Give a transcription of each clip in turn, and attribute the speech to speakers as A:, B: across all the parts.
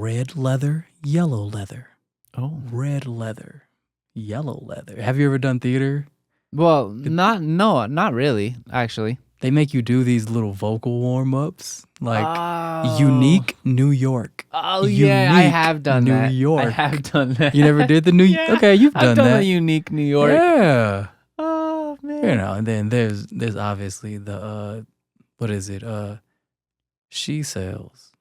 A: Red leather, yellow leather.
B: Oh.
A: Red leather, yellow leather. Have you ever done theater?
B: Well, not really, actually.
A: They make you do these little vocal warm-ups, like
B: Oh.
A: Unique New York.
B: Oh yeah, I
A: Unique
B: have done
A: New
B: that.
A: York.
B: I have done that.
A: You never did the New
B: Yeah,
A: Okay, you've
B: I've
A: done
B: done
A: that.
B: the Unique New York.
A: Yeah.
B: Oh man.
A: You know, and then there's obviously the what is it? She sells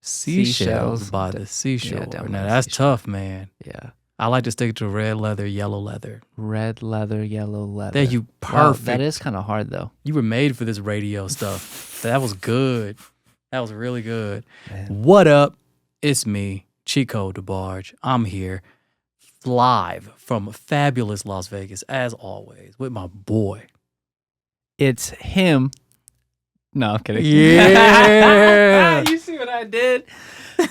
A: seashells by the seashore.
B: down by
A: Now
B: the
A: that's
B: seashore.
A: tough, man.
B: Yeah.
A: I like to stick to red leather, yellow leather.
B: Red leather, yellow leather.
A: There you
B: Wow,
A: perfect.
B: that is kind of hard though.
A: You were made for this radio stuff. That was good. That was really good.
B: Man.
A: What up? It's me, Chico DeBarge. I'm here live from fabulous Las Vegas, as always, with my boy.
B: It's him. No, I'm kidding.
A: Yeah.
B: You see what I did?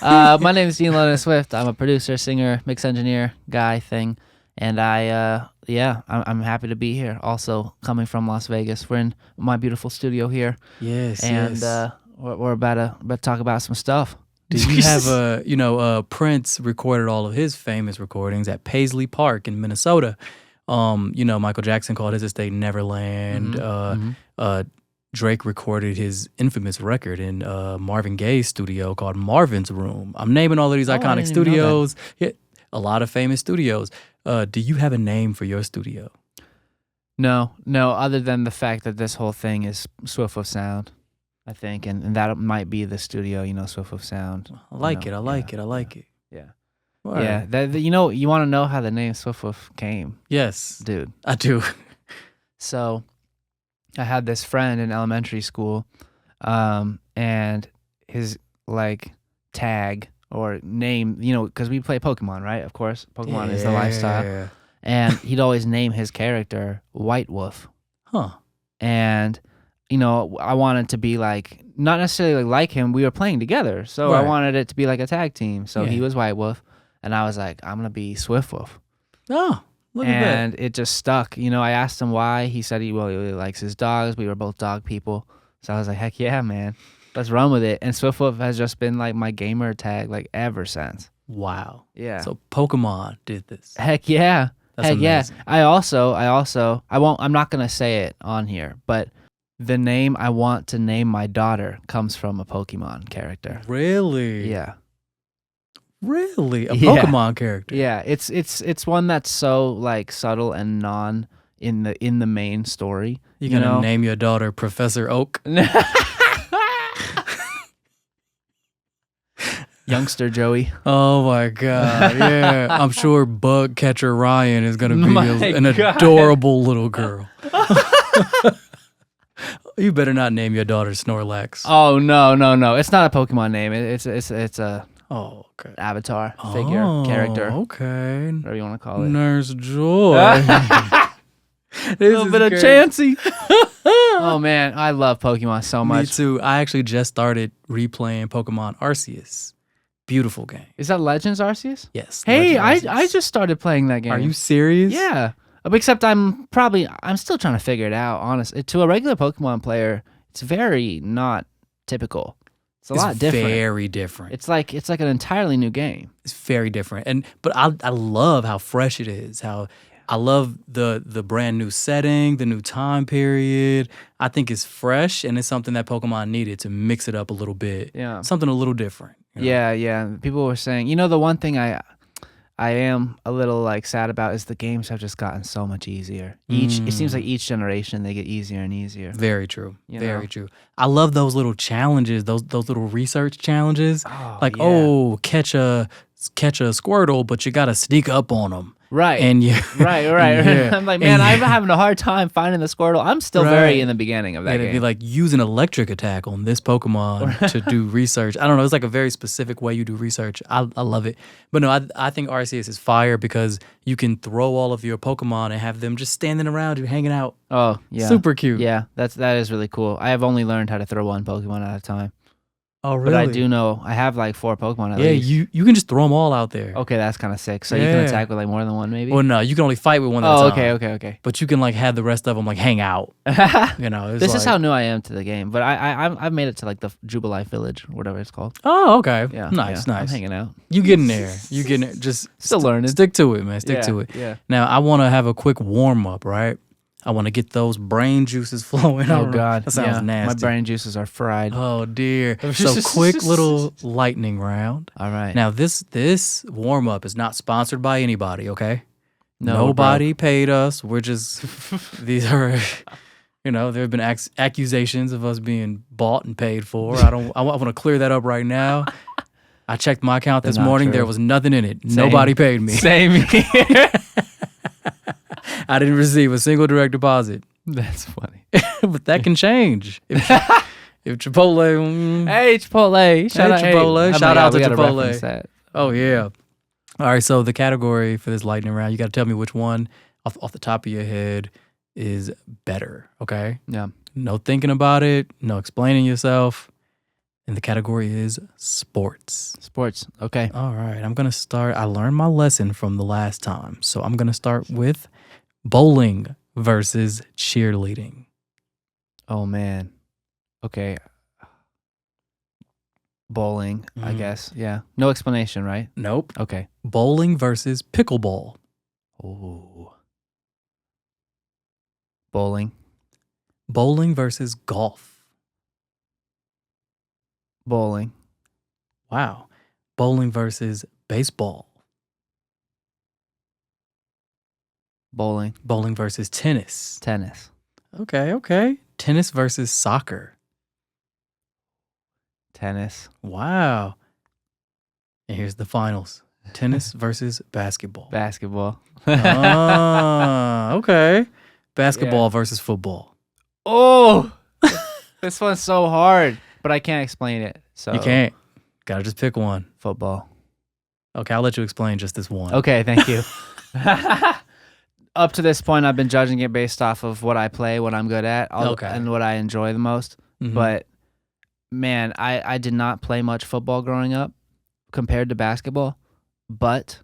B: My name is Dean Loden Swift. I'm a producer, singer, mix engineer, guy thing. And I'm happy to be here. Also coming from Las Vegas. We're in my beautiful studio here.
A: Yes,
B: And
A: yes.
B: we're about to talk about some stuff.
A: Do you have Prince recorded all of his famous recordings at Paisley Park in Minnesota. Michael Jackson called his estate Neverland. Drake recorded his infamous record in Marvin Gaye's studio called Marvin's Room. I'm naming all of these iconic studios. Yeah, a lot of famous studios. Do you have a name for your studio?
B: No, other than the fact that this whole thing is Swift of Sound, I think, and that might be the studio, Swift of Sound.
A: I like it. I like it.
B: Yeah.
A: Word.
B: Yeah. You want to know how the name Swift of came?
A: Yes.
B: Dude.
A: I do.
B: So I had this friend in elementary school, and his tag or name, because we play Pokemon, right? Of course, Pokemon is the lifestyle. And he'd always name his character White Wolf.
A: Huh.
B: And, I wanted to be not necessarily like him. We were playing together. So I
A: Right.
B: wanted it to be like a tag team. So he
A: Yeah.
B: was White Wolf. And I was like, I'm going to be Swift Wolf.
A: Oh, look at that.
B: And it just stuck. I asked him why. He said he really likes his dogs. We were both dog people. So I was like, heck yeah, man. Let's run with it. And Swift Wolf has just been my gamer tag ever since.
A: Wow.
B: Yeah.
A: So Pokemon did this.
B: Heck yeah.
A: That's
B: Heck
A: amazing.
B: yeah. I'm not going to say it on here, but the name I want to name my daughter comes from a Pokemon character.
A: Really?
B: Yeah.
A: Really? A
B: Yeah.
A: Pokemon character?
B: Yeah, it's one that's so subtle and non in the main story.
A: You're going to name your daughter Professor Oak?
B: Youngster Joey.
A: Oh my God. Yeah. I'm sure Bug Catcher Ryan is going to be
B: My
A: an
B: God.
A: adorable little girl. You better not name your daughter Snorlax.
B: Oh no. It's not a Pokemon name. It's a
A: Oh, okay.
B: avatar figure character.
A: Okay.
B: Whatever you want to call it.
A: Nurse Joy.
B: A little bit of Chansey. Oh man, I love Pokemon so
A: Me
B: much.
A: too. I actually just started replaying Pokemon Arceus. Beautiful game.
B: Is that Legends Arceus?
A: Yes.
B: Hey,
A: Legend
B: I
A: Arceus.
B: just started playing that game.
A: Are you serious?
B: Yeah. Except I'm still trying to figure it out, honestly. To a regular Pokemon player, it's very not typical. It's a lot different.
A: Very different.
B: It's like an entirely new game.
A: It's very different. But I love how fresh it is. How I love the brand new setting, the new time period. I think it's fresh and it's something that Pokemon needed to mix it up a little bit.
B: Yeah.
A: Something a little different. you know?
B: Yeah. People were saying, the one thing I am a little sad about is the games have just gotten so much easier. It seems like each generation they get easier and easier.
A: Very true.
B: You
A: Very
B: know?
A: true. I love those little challenges, those little research challenges.
B: Oh, yeah.
A: Catch a Squirtle, but you got to sneak up on them.
B: Right.
A: And you
B: Right.
A: Yeah.
B: I'm like, man,
A: And
B: I'm having a hard time finding the Squirtle. I'm still
A: Right.
B: very in the beginning of that
A: it'd
B: game.
A: be like use an electric attack on this Pokemon to do research. I don't know. It's like a very specific way you do research. I love it. But no, I think Arceus is fire because you can throw all of your Pokemon and have them just standing around you, hanging out.
B: Oh, yeah.
A: Super cute.
B: Yeah, that is really cool. I have only learned how to throw one Pokemon at a time.
A: Oh, really?
B: But I do know I have like 4 Pokemon at
A: Yeah,
B: least.
A: you can just throw them all out there.
B: Okay, that's kind of sick. So you can
A: Yeah.
B: attack with like more than one, maybe.
A: Well, no, you can only fight with one at a
B: Oh,
A: time.
B: okay.
A: But you can like have the rest of them like hang out. You know, it's
B: This is
A: like-
B: how new I am to the game. But I've made it to like the Jubilife Village, or whatever it's called.
A: Oh, okay.
B: Yeah,
A: Nice.
B: I'm hanging out.
A: You getting there. You getting there. Just
B: Still learning.
A: Stick to it, man. Stick to it.
B: Yeah.
A: Now, I want to have a quick warm up, right? I want to get those brain juices flowing.
B: Oh God,
A: That sounds nasty.
B: My brain juices are fried.
A: Oh dear. So quick little lightning round.
B: All right.
A: Now this warm up is not sponsored by anybody, okay?
B: No,
A: Nobody paid us. We're just these are there have been accusations of us being bought and paid for. I want to clear that up right now. I checked my account this
B: They're not
A: morning.
B: true.
A: There was nothing in it. Nobody paid me.
B: Same here.
A: I didn't receive a single direct deposit.
B: That's funny.
A: But that can change. If Chipotle.
B: Hey Chipotle, shout out
A: Chipotle.
B: Hey.
A: Shout out to
B: we gotta
A: Chipotle.
B: reference that.
A: Oh yeah. All right. So the category for this lightning round, you got to tell me which one off the top of your head is better. Okay.
B: Yeah.
A: No thinking about it. No explaining yourself. And the category is sports.
B: Sports. Okay.
A: All right. I'm gonna start. I learned my lesson from the last time, so I'm gonna start with bowling versus cheerleading.
B: Oh man. Okay. Bowling, I guess. Yeah. No explanation, right?
A: Nope.
B: Okay.
A: Bowling versus pickleball.
B: Oh. Bowling.
A: Bowling versus golf.
B: Bowling.
A: Wow. Bowling versus baseball.
B: Bowling.
A: Bowling versus tennis.
B: Tennis.
A: Okay. Tennis versus soccer.
B: Tennis.
A: Wow. And here's the finals. Tennis versus basketball.
B: Basketball.
A: Okay. Basketball versus football.
B: Oh, this one's so hard, but I can't explain it. So
A: You can't. Gotta just pick one.
B: Football.
A: Okay, I'll let you explain just this one.
B: Okay, thank you. Up to this point, I've been judging it based off of what I play, what I'm good at, and what I enjoy the most.
A: Mhm.
B: But man, I did not play much football growing up compared to basketball, but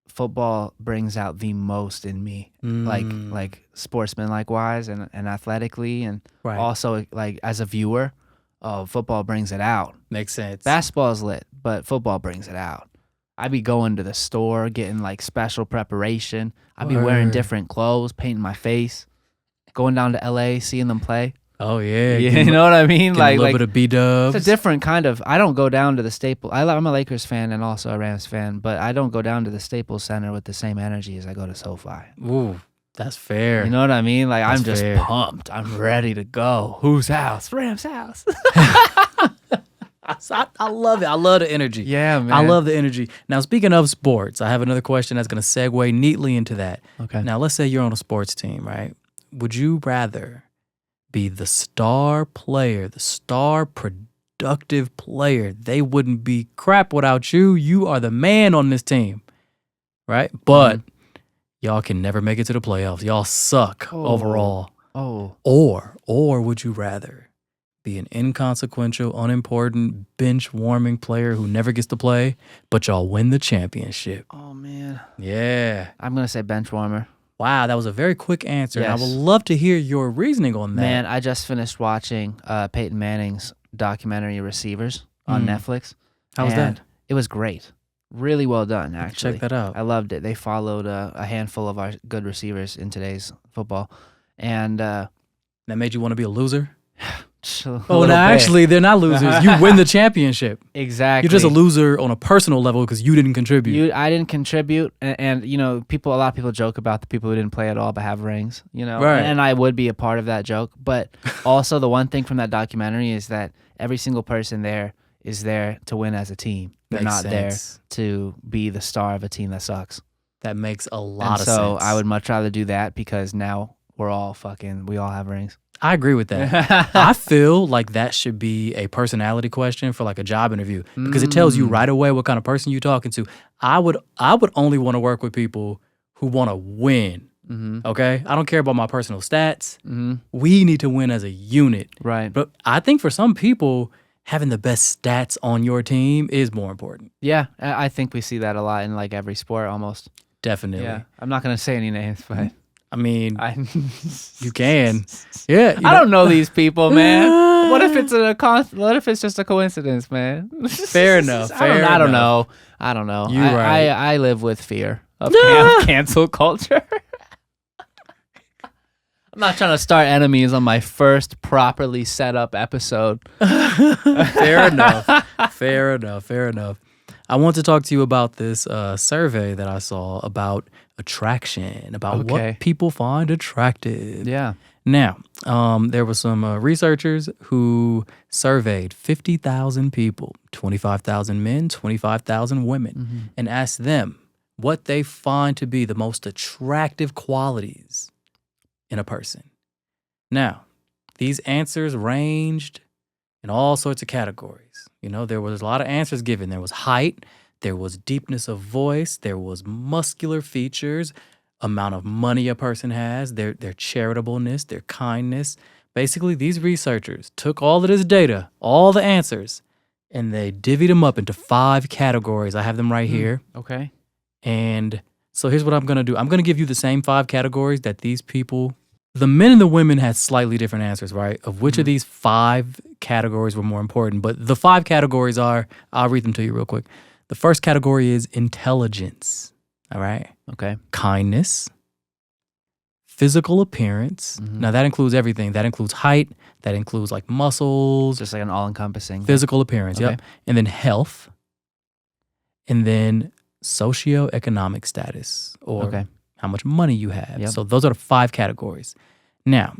B: football brings out the most in me, like sportsman-like wise and athletically, and
A: Right.
B: also like as a viewer. Oh, football brings it out.
A: Makes sense.
B: Basketball's lit, but football brings it out. I be going to the store, getting like special preparation. I be wearing
A: Word.
B: different clothes, painting my face, going down to LA, seeing them play.
A: Oh yeah.
B: You know what I mean?
A: Like
B: Like
A: a little bit of B-dubs.
B: it's a different kind of. I don't go down to the Staples. I'm a Lakers fan and also a Rams fan, but I don't go down to the Staples Center with the same energy as I go to SoFi.
A: Ooh, that's fair.
B: You know what I mean? Like
A: That's
B: I'm just
A: fair.
B: pumped. I'm ready to go. Whose house? Rams' house.
A: I love it. I love the energy.
B: Yeah, man.
A: I love the energy. Now, speaking of sports, I have another question that's going to segue neatly into that.
B: Okay.
A: Now, let's say you're on a sports team, right? Would you rather be the star player, the star productive player? They wouldn't be crap without you. You are the man on this team, right? But y'all can never make it to the playoffs. Y'all suck overall.
B: Oh.
A: Or would you rather be an inconsequential, unimportant, bench warming player who never gets to play, but y'all win the championship?
B: Oh man.
A: Yeah.
B: I'm gonna say bench warmer.
A: Wow, that was a very quick answer. And I
B: Yes.
A: would love to hear your reasoning on that.
B: Man, I just finished watching Peyton Manning's documentary Receivers on Netflix.
A: How was
B: and
A: that?
B: It was great. Really well done, actually.
A: Check that out.
B: I loved it. They followed a handful of our good receivers in today's football. And
A: That made you want to be a loser?
B: a
A: Oh,
B: little
A: no,
B: bit.
A: actually, they're not losers. You win the championship.
B: Exactly.
A: You're just a loser on a personal level because you didn't contribute.
B: I didn't contribute, and you know, a lot of people joke about the people who didn't play at all but have rings, you know,
A: Right.
B: and I would be a part of that joke. But also, the one thing from that documentary is that every single person there is there to win as a team. They're
A: Makes
B: not
A: sense.
B: there to be the star of a team that sucks.
A: That makes a lot
B: And
A: of
B: so
A: sense.
B: I would much rather do that because now we all have rings.
A: I agree with that. I feel like that should be a personality question for like a job interview because it tells you right away what kind of person you're talking to. I would only want to work with people who want to win. Okay? I don't care about my personal stats. We need to win as a unit.
B: Right.
A: But I think for some people, having the best stats on your team is more important.
B: Yeah, I think we see that a lot in like every sport almost.
A: Definitely.
B: Yeah, I'm not gonna say any names, but
A: I mean,
B: I
A: you can. Yeah.
B: I don't know these people, man. What if it's what if it's just a coincidence, man?
A: Fair enough.
B: I don't know.
A: You're right.
B: I live with fear of cancel culture. I'm not trying to start enemies on my first properly set up episode.
A: Fair enough. Fair enough. I want to talk to you about this survey that I saw about attraction, about what people find attractive.
B: Yeah.
A: Now, there were some researchers who surveyed 50,000 people, 25,000 men, 25,000 women, and asked them what they find to be the most attractive qualities in a person. Now, these answers ranged in all sorts of categories. You know, there was a lot of answers given. There was height, there was deepness of voice, there was muscular features, amount of money a person has, their charitableness, their kindness. Basically, these researchers took all of this data, all the answers, and they divvied them up into 5 categories. I have them right here.
B: Okay.
A: And so here's what I'm going to do. I'm going to give you the same 5 categories that these people, the men and the women had slightly different answers, right? Of which of these 5 categories were more important. But the 5 categories are, I'll read them to you real quick. The first category is intelligence, all right?
B: Okay.
A: Kindness, physical appearance. Now that includes everything. That includes height. That includes like muscles.
B: Just like an all-encompassing
A: Physical appearance,
B: Okay.
A: yep. And then health. And then socioeconomic status, or how much money you have.
B: Yep.
A: So those are the 5 categories. Now,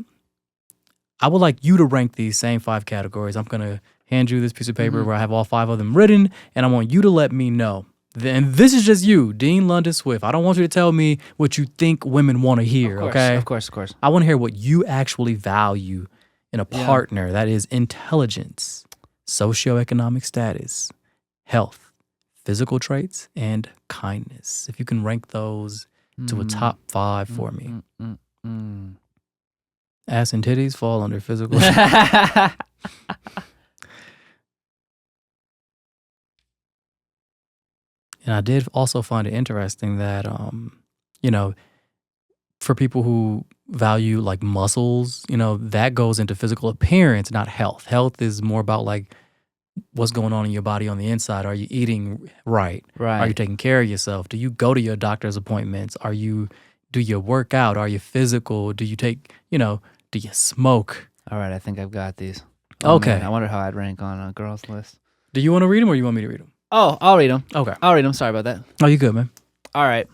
A: I would like you to rank these same 5 categories. I'm going to hand you this piece of paper where I have all 5 of them written, and I want you to let me know. And this is just you, Dean London Swift. I don't want you to tell me what you think women want to hear, okay?
B: Of course.
A: I want to hear what you actually value in a partner. That is intelligence, socioeconomic status, health, physical traits, and kindness. If you can rank those to a top 5 for me. Ass and titties fall under physical. And I did also find it interesting that, you know, for people who value like muscles, you know, that goes into physical appearance, not health. Health is more about like what's going on in your body on the inside. Are you eating right? Are you taking care of yourself? Do you go to your doctor's appointments? Do you work out? Are you physical? Do you take, you know, do you smoke?
B: All right, I think I've got these.
A: Okay.
B: Man, I wonder how I'd rank on a girl's list.
A: Do you want to read them or you want me to read them?
B: Oh, I'll read them.
A: Okay.
B: I'll read them. Sorry about that.
A: Oh, you good, man.
B: All right.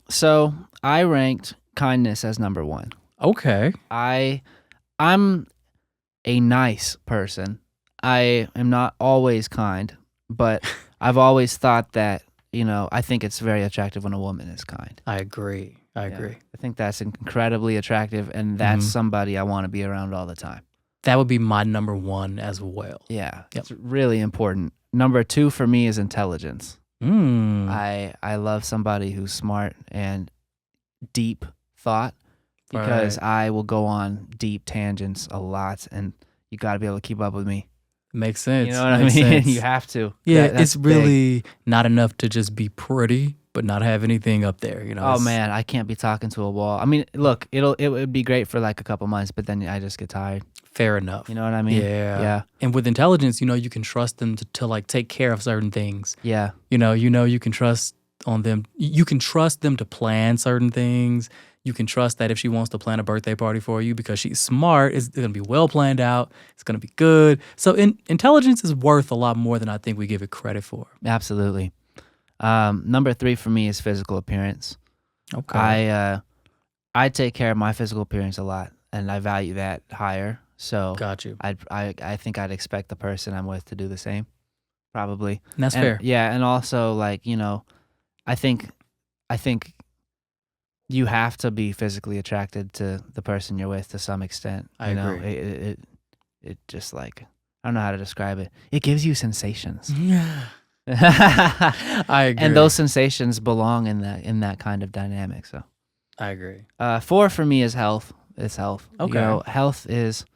B: So I ranked kindness as number 1.
A: Okay.
B: I'm a nice person. I am not always kind, but I've always thought that, you know, I think it's very attractive when a woman is kind.
A: I agree. I
B: think that's incredibly attractive, and that's somebody I want to be around all the time.
A: That would be my number 1 as well.
B: Yeah. It's really important. Number 2 for me is intelligence. I love somebody who's smart and deep thought, because I will go on deep tangents a lot, and you got to be able to keep up with me.
A: Makes sense.
B: You know what I mean? You have to.
A: Yeah, it's really not enough to just be pretty, but not have anything up there. You know.
B: Oh man, I can't be talking to a wall. I mean, look, it would be great for like a couple months, but then I just get tired.
A: Fair enough.
B: You know what I mean?
A: Yeah. And with intelligence, you know, you can trust them to like take care of certain things.
B: Yeah.
A: You know, you can trust on them. You can trust them to plan certain things. You can trust that if she wants to plan a birthday party for you because she's smart, it's going to be well planned out. It's going to be good. So intelligence is worth a lot more than I think we give it credit for.
B: Absolutely. Number 3 for me is physical appearance.
A: Okay.
B: I take care of my physical appearance a lot, and I value that higher. So
A: got you.
B: I think I'd expect the person I'm with to do the same, probably.
A: And that's fair.
B: Yeah, and also like, you know, I think you have to be physically attracted to the person you're with to some extent.
A: I
B: agree. It just like, I don't know how to describe it. It gives you sensations.
A: Yeah. I agree.
B: And those sensations belong in that kind of dynamic. So
A: I agree.
B: 4 for me is health. It's health.
A: Okay.
B: You know, health is,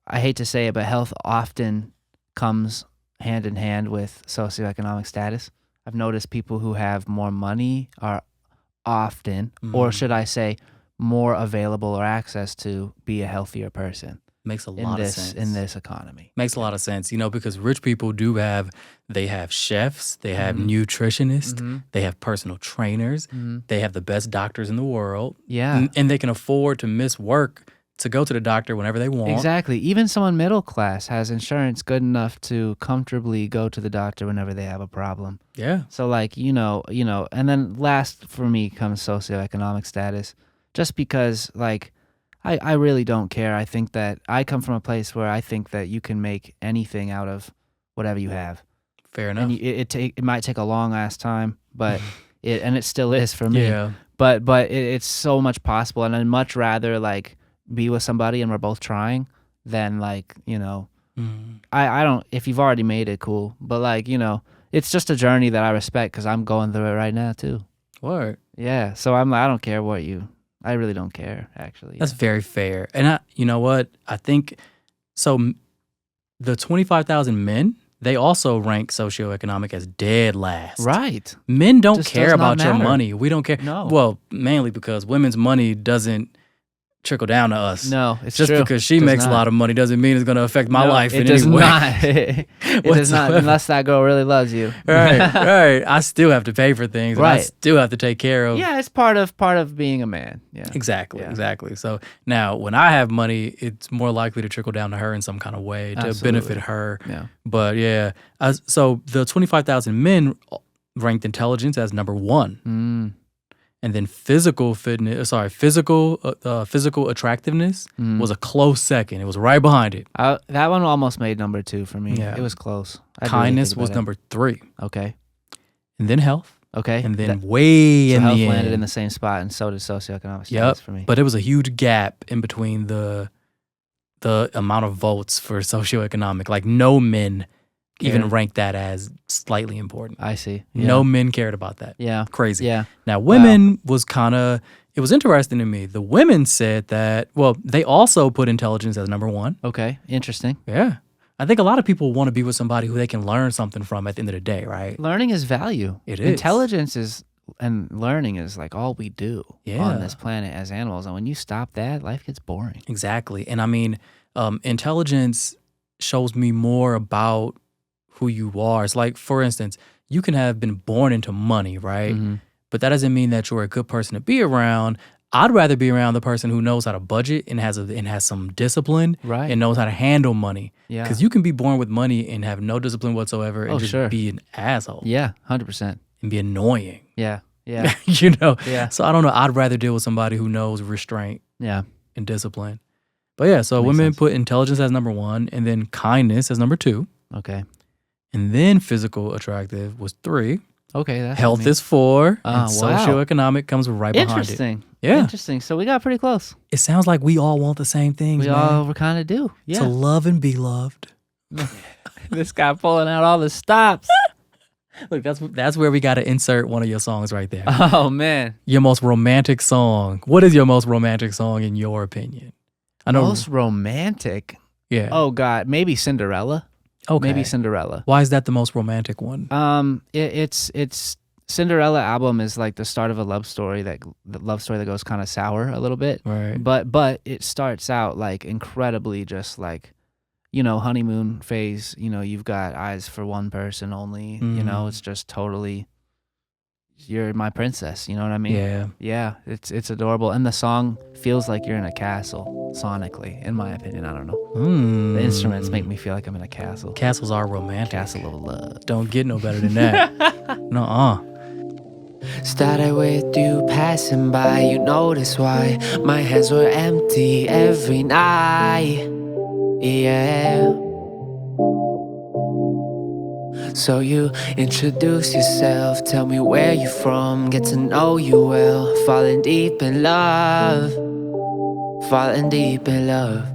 B: I hate to say it, but health often comes hand in hand with socioeconomic status. I've noticed people who have more money are often, or should I say, more available or access to be a healthier person.
A: Makes a lot of sense.
B: In this economy.
A: Makes a lot of sense, because rich people they have chefs, they have nutritionists, they have personal trainers, they have the best doctors in the world.
B: Yeah.
A: And they can afford to miss work to go to the doctor whenever they want.
B: Exactly. Even someone middle class has insurance good enough to comfortably go to the doctor whenever they have a problem.
A: Yeah.
B: So like, and then last for me comes socioeconomic status. Just because like I really don't care. I think that I come from a place where I think that you can make anything out of whatever you have.
A: Fair enough.
B: And it might take a long ass time, but it still is for me.
A: Yeah.
B: But it's so much possible, and I'd much rather like be with somebody and we're both trying than like, I don't, if you've already made it, cool. But like, it's just a journey that I respect because I'm going through it right now too.
A: Word.
B: Yeah. So I'm like, I don't care I really don't care, actually.
A: That's very fair. And you know what? I think, so the 25,000 men, they also rank socioeconomic as dead last.
B: Right.
A: Men don't
B: Just
A: care
B: does not
A: about your
B: matter.
A: money. We don't care.
B: No.
A: Well, mainly because women's money doesn't trickle down to us.
B: No, it's
A: just
B: true.
A: because she
B: Does
A: makes
B: not.
A: a lot of money doesn't mean it's going to affect my life in
B: it does
A: any way.
B: not. It does not, unless that girl really loves you.
A: Right. I still have to pay for things. And I
B: Right.
A: still have to take care of.
B: Yeah, it's part of being a man. Yeah.
A: Exactly. So now when I have money, it's more likely to trickle down to her in some kind of way to
B: Absolutely.
A: benefit her.
B: Yeah.
A: But yeah, so the 25,000 men ranked intelligence as number 1. And then physical attractiveness was a close second. It was right behind it.
B: That one almost made number 2 for me.
A: Yeah.
B: It was close. I'd really
A: Kindness
B: think
A: was
B: about
A: number 3.
B: it. Okay.
A: And then health.
B: Okay.
A: And then way
B: so
A: in
B: health
A: the
B: landed
A: end.
B: in the same spot, and so did socioeconomic status
A: Yep.
B: for me.
A: But it was a huge gap in between the amount of votes for socioeconomic. Like no men even
B: Cared.
A: ranked that as slightly important.
B: I see. Yeah.
A: No men cared about that.
B: Yeah.
A: Crazy.
B: Yeah.
A: Now, women was it was interesting to me. The women said that, well, they also put intelligence as number 1.
B: Okay. Interesting.
A: Yeah. I think a lot of people want to be with somebody who they can learn something from at the end of the day, right?
B: Learning is value.
A: It is.
B: Intelligence and learning is like all we do
A: Yeah.
B: on this planet as animals. And when you stop that, life gets boring.
A: Exactly. And I mean, intelligence shows me more about who you are. It's like, for instance, you can have been born into money, right?
B: Mhm.
A: But that doesn't mean that you're a good person to be around. I'd rather be around the person who knows how to budget and has some discipline
B: Right.
A: and knows how to handle money.
B: Yeah.
A: Because you can be born with money and have no discipline whatsoever and
B: Oh,
A: just
B: sure.
A: be an asshole
B: Yeah. 100%.
A: and be annoying.
B: Yeah. Yeah. Yeah.
A: So I don't know. I'd rather deal with somebody who knows restraint
B: Yeah.
A: and discipline. But yeah, so
B: Makes
A: women
B: sense.
A: put intelligence as number 1 and then kindness as number 2.
B: Okay.
A: And then physical attractive was 3.
B: Okay. That's
A: Health is 4.
B: Oh,
A: and
B: wow.
A: socioeconomic comes right behind it.
B: interesting.
A: Yeah.
B: Interesting. So we got pretty close.
A: It sounds like we all want the same things,
B: We
A: man.
B: all kind of do. Yeah.
A: To love and be loved.
B: This guy pulling out all the stops.
A: Look, that's where we got to insert one of your songs right there.
B: Oh man.
A: Your most romantic song. What is your most romantic song in your opinion? I know.
B: Most romantic.
A: Yeah.
B: Oh God, maybe Cinderella.
A: okay.
B: Maybe Cinderella.
A: Why is that the most romantic one?
B: It's Cinderella album is like the start of a love story that goes kind of sour a little bit.
A: Right.
B: But it starts out like incredibly just like, honeymoon phase. You've got eyes for one person only. It's just totally, you're my princess. You know what I mean?
A: Yeah.
B: Yeah, it's adorable, and the song feels like you're in a castle sonically. In my opinion, I don't know. The instruments make me feel like I'm in a castle.
A: Castles are romantic.
B: Castle of love.
A: Don't get no better than that. Nuh-uh.
C: Started with you passing by, you notice why my hands were empty every night. Yeah. So you introduce yourself, tell me where you're from, get to know you well, falling deep in love, falling deep in love.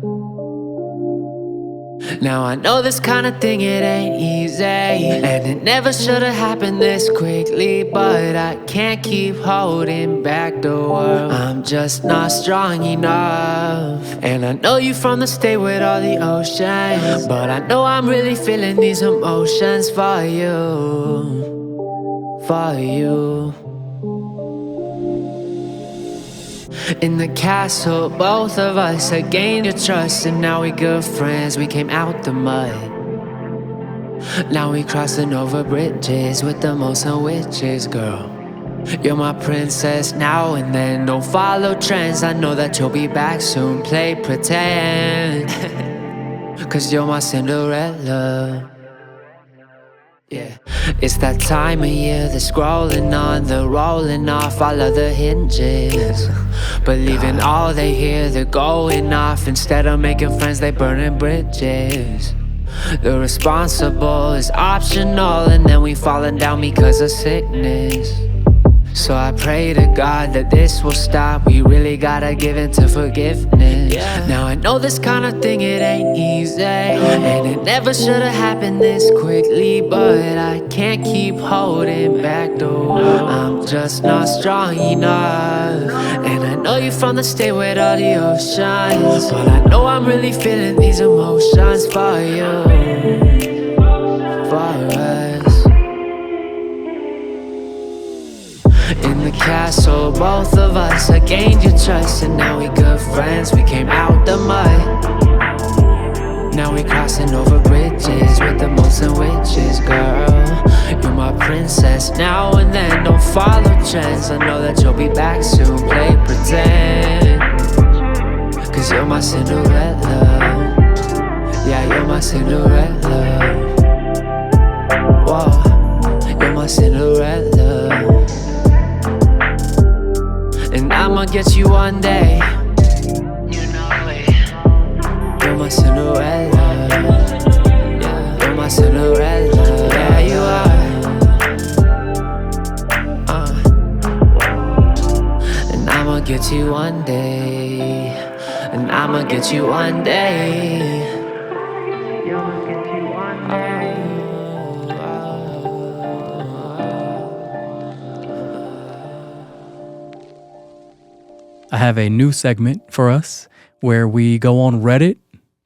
C: Now I know this kind of thing, it ain't easy, and it never should have happened this quickly, but I can't keep holding back the world. I'm just not strong enough. And I know you from the state with all the oceans, but I know I'm really feeling these emotions for you, for you. In the castle, both of us had gained your trust, and now we good friends, we came out the mud. Now we crossing over bridges with the most of witches, girl. You're my princess now and then, don't follow trends. I know that you'll be back soon, play pretend. Cause you're my Cinderella. Yeah, it's that time of year, the scrolling on, the rolling off all of the hinges. Believing all they hear, they're going off. Instead of making friends, they burning bridges. The responsible is optional, and then we falling down because of sickness. So I pray to God that this will stop. We really gotta give into forgiveness. Now I know this kind of thing, it ain't easy, and it never should have happened this quickly, but I can't keep holding back the world. I'm just not strong enough. And I know you from the state with all the oceans, but I know I'm really feeling these emotions for you, for us. In the castle, both of us had gained your trust, and now we good friends, we came out the mud. Now we crossing over bridges with the most of witches, girl. You're my princess now and then, don't follow trends. I know that you'll be back soon, play pretend. Cause you're my Cinderella. Yeah, you're my Cinderella. Whoa, you're my Cinderella. And I'ma get you one day. You know it. You're my Cinderella. Yeah, you're my Cinderella. Yeah, you are. And I'ma get you one day. And I'ma get you one day.
A: I have a new segment for us where we go on Reddit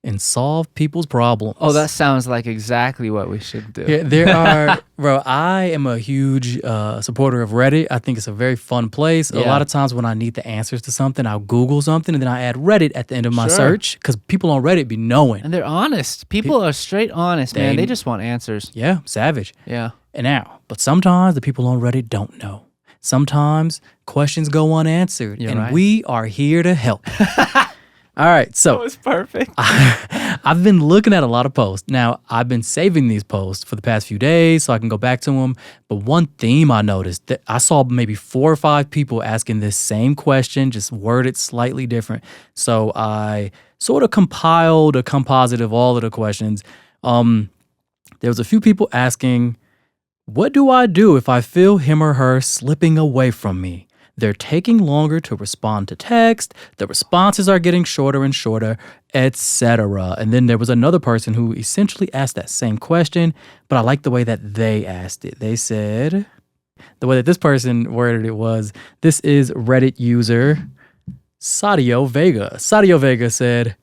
A: and solve people's problems.
B: Oh, that sounds like exactly what we should do.
A: Yeah, there are, bro, I am a huge supporter of Reddit. I think it's a very fun place. A lot of times when I need the answers to something, I'll Google something and then I add Reddit at the end of my search because people on Reddit be knowing.
B: And they're honest. People are straight honest, man. They just want answers.
A: Yeah, savage.
B: Yeah.
A: And now, but sometimes the people on Reddit don't know. Sometimes questions go unanswered, we are here to help. All right, so
B: that was perfect.
A: I've been looking at a lot of posts. Now, I've been saving these posts for the past few days so I can go back to them. But one theme I noticed, that I saw maybe 4 or 5 people asking this same question, just worded slightly different. So I sort of compiled a composite of all of the questions. There was a few people asking, what do I do if I feel him or her slipping away from me? They're taking longer to respond to text, the responses are getting shorter and shorter, etc. And then there was another person who essentially asked that same question, but I like the way that they asked it. They said, the way that this person worded it was, this is Reddit user Sadio Vega. Sadio Vega said,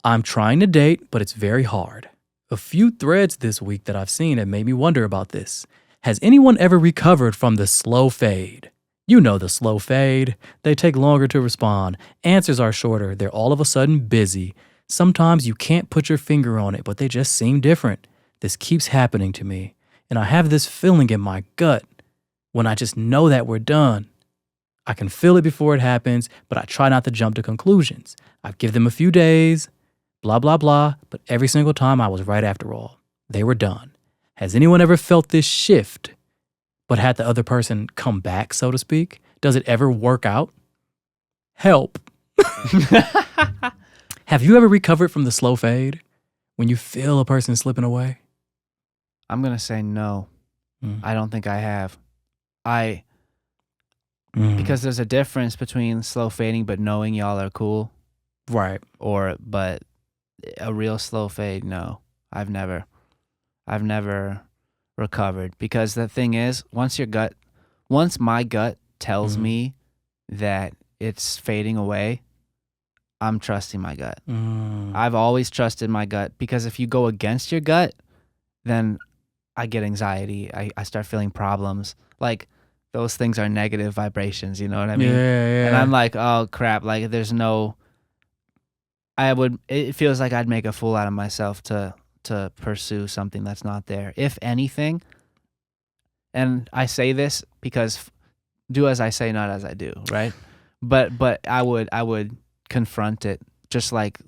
A: I'm trying to date, but it's very hard. A few threads this week that I've seen have made me wonder about this. Has anyone ever recovered from the slow fade? You know the slow fade. They take longer to respond. Answers are shorter. They're all of a sudden busy. Sometimes you can't put your finger on it, but they just seem different. This keeps happening to me. And I have this feeling in my gut when I just know that we're done. I can feel it before it happens, but I try not to jump to conclusions. I give them a few days, blah, blah, blah, but every single time I was right after all. They were done. Has anyone ever felt this shift, but had the other person come back, so to speak? Does it ever work out? Help. Have you ever recovered from the slow fade when you feel a person slipping away?
B: I'm going to say no. I don't think I have. Because there's a difference between slow fading but knowing y'all are cool.
A: Right.
B: But A real slow fade, no. I've never recovered, because the thing is, once my gut tells me that it's fading away, I'm trusting my gut. I've always trusted my gut, because if you go against your gut, then I get anxiety. I start feeling problems. Like, those things are negative vibrations, you know what I mean?
A: Yeah.
B: And I'm like, oh crap, like there's no, it feels like I'd make a fool out of myself to pursue something that's not there. If anything, and I say this because do as I say, not as I do, right? But I would confront it, just like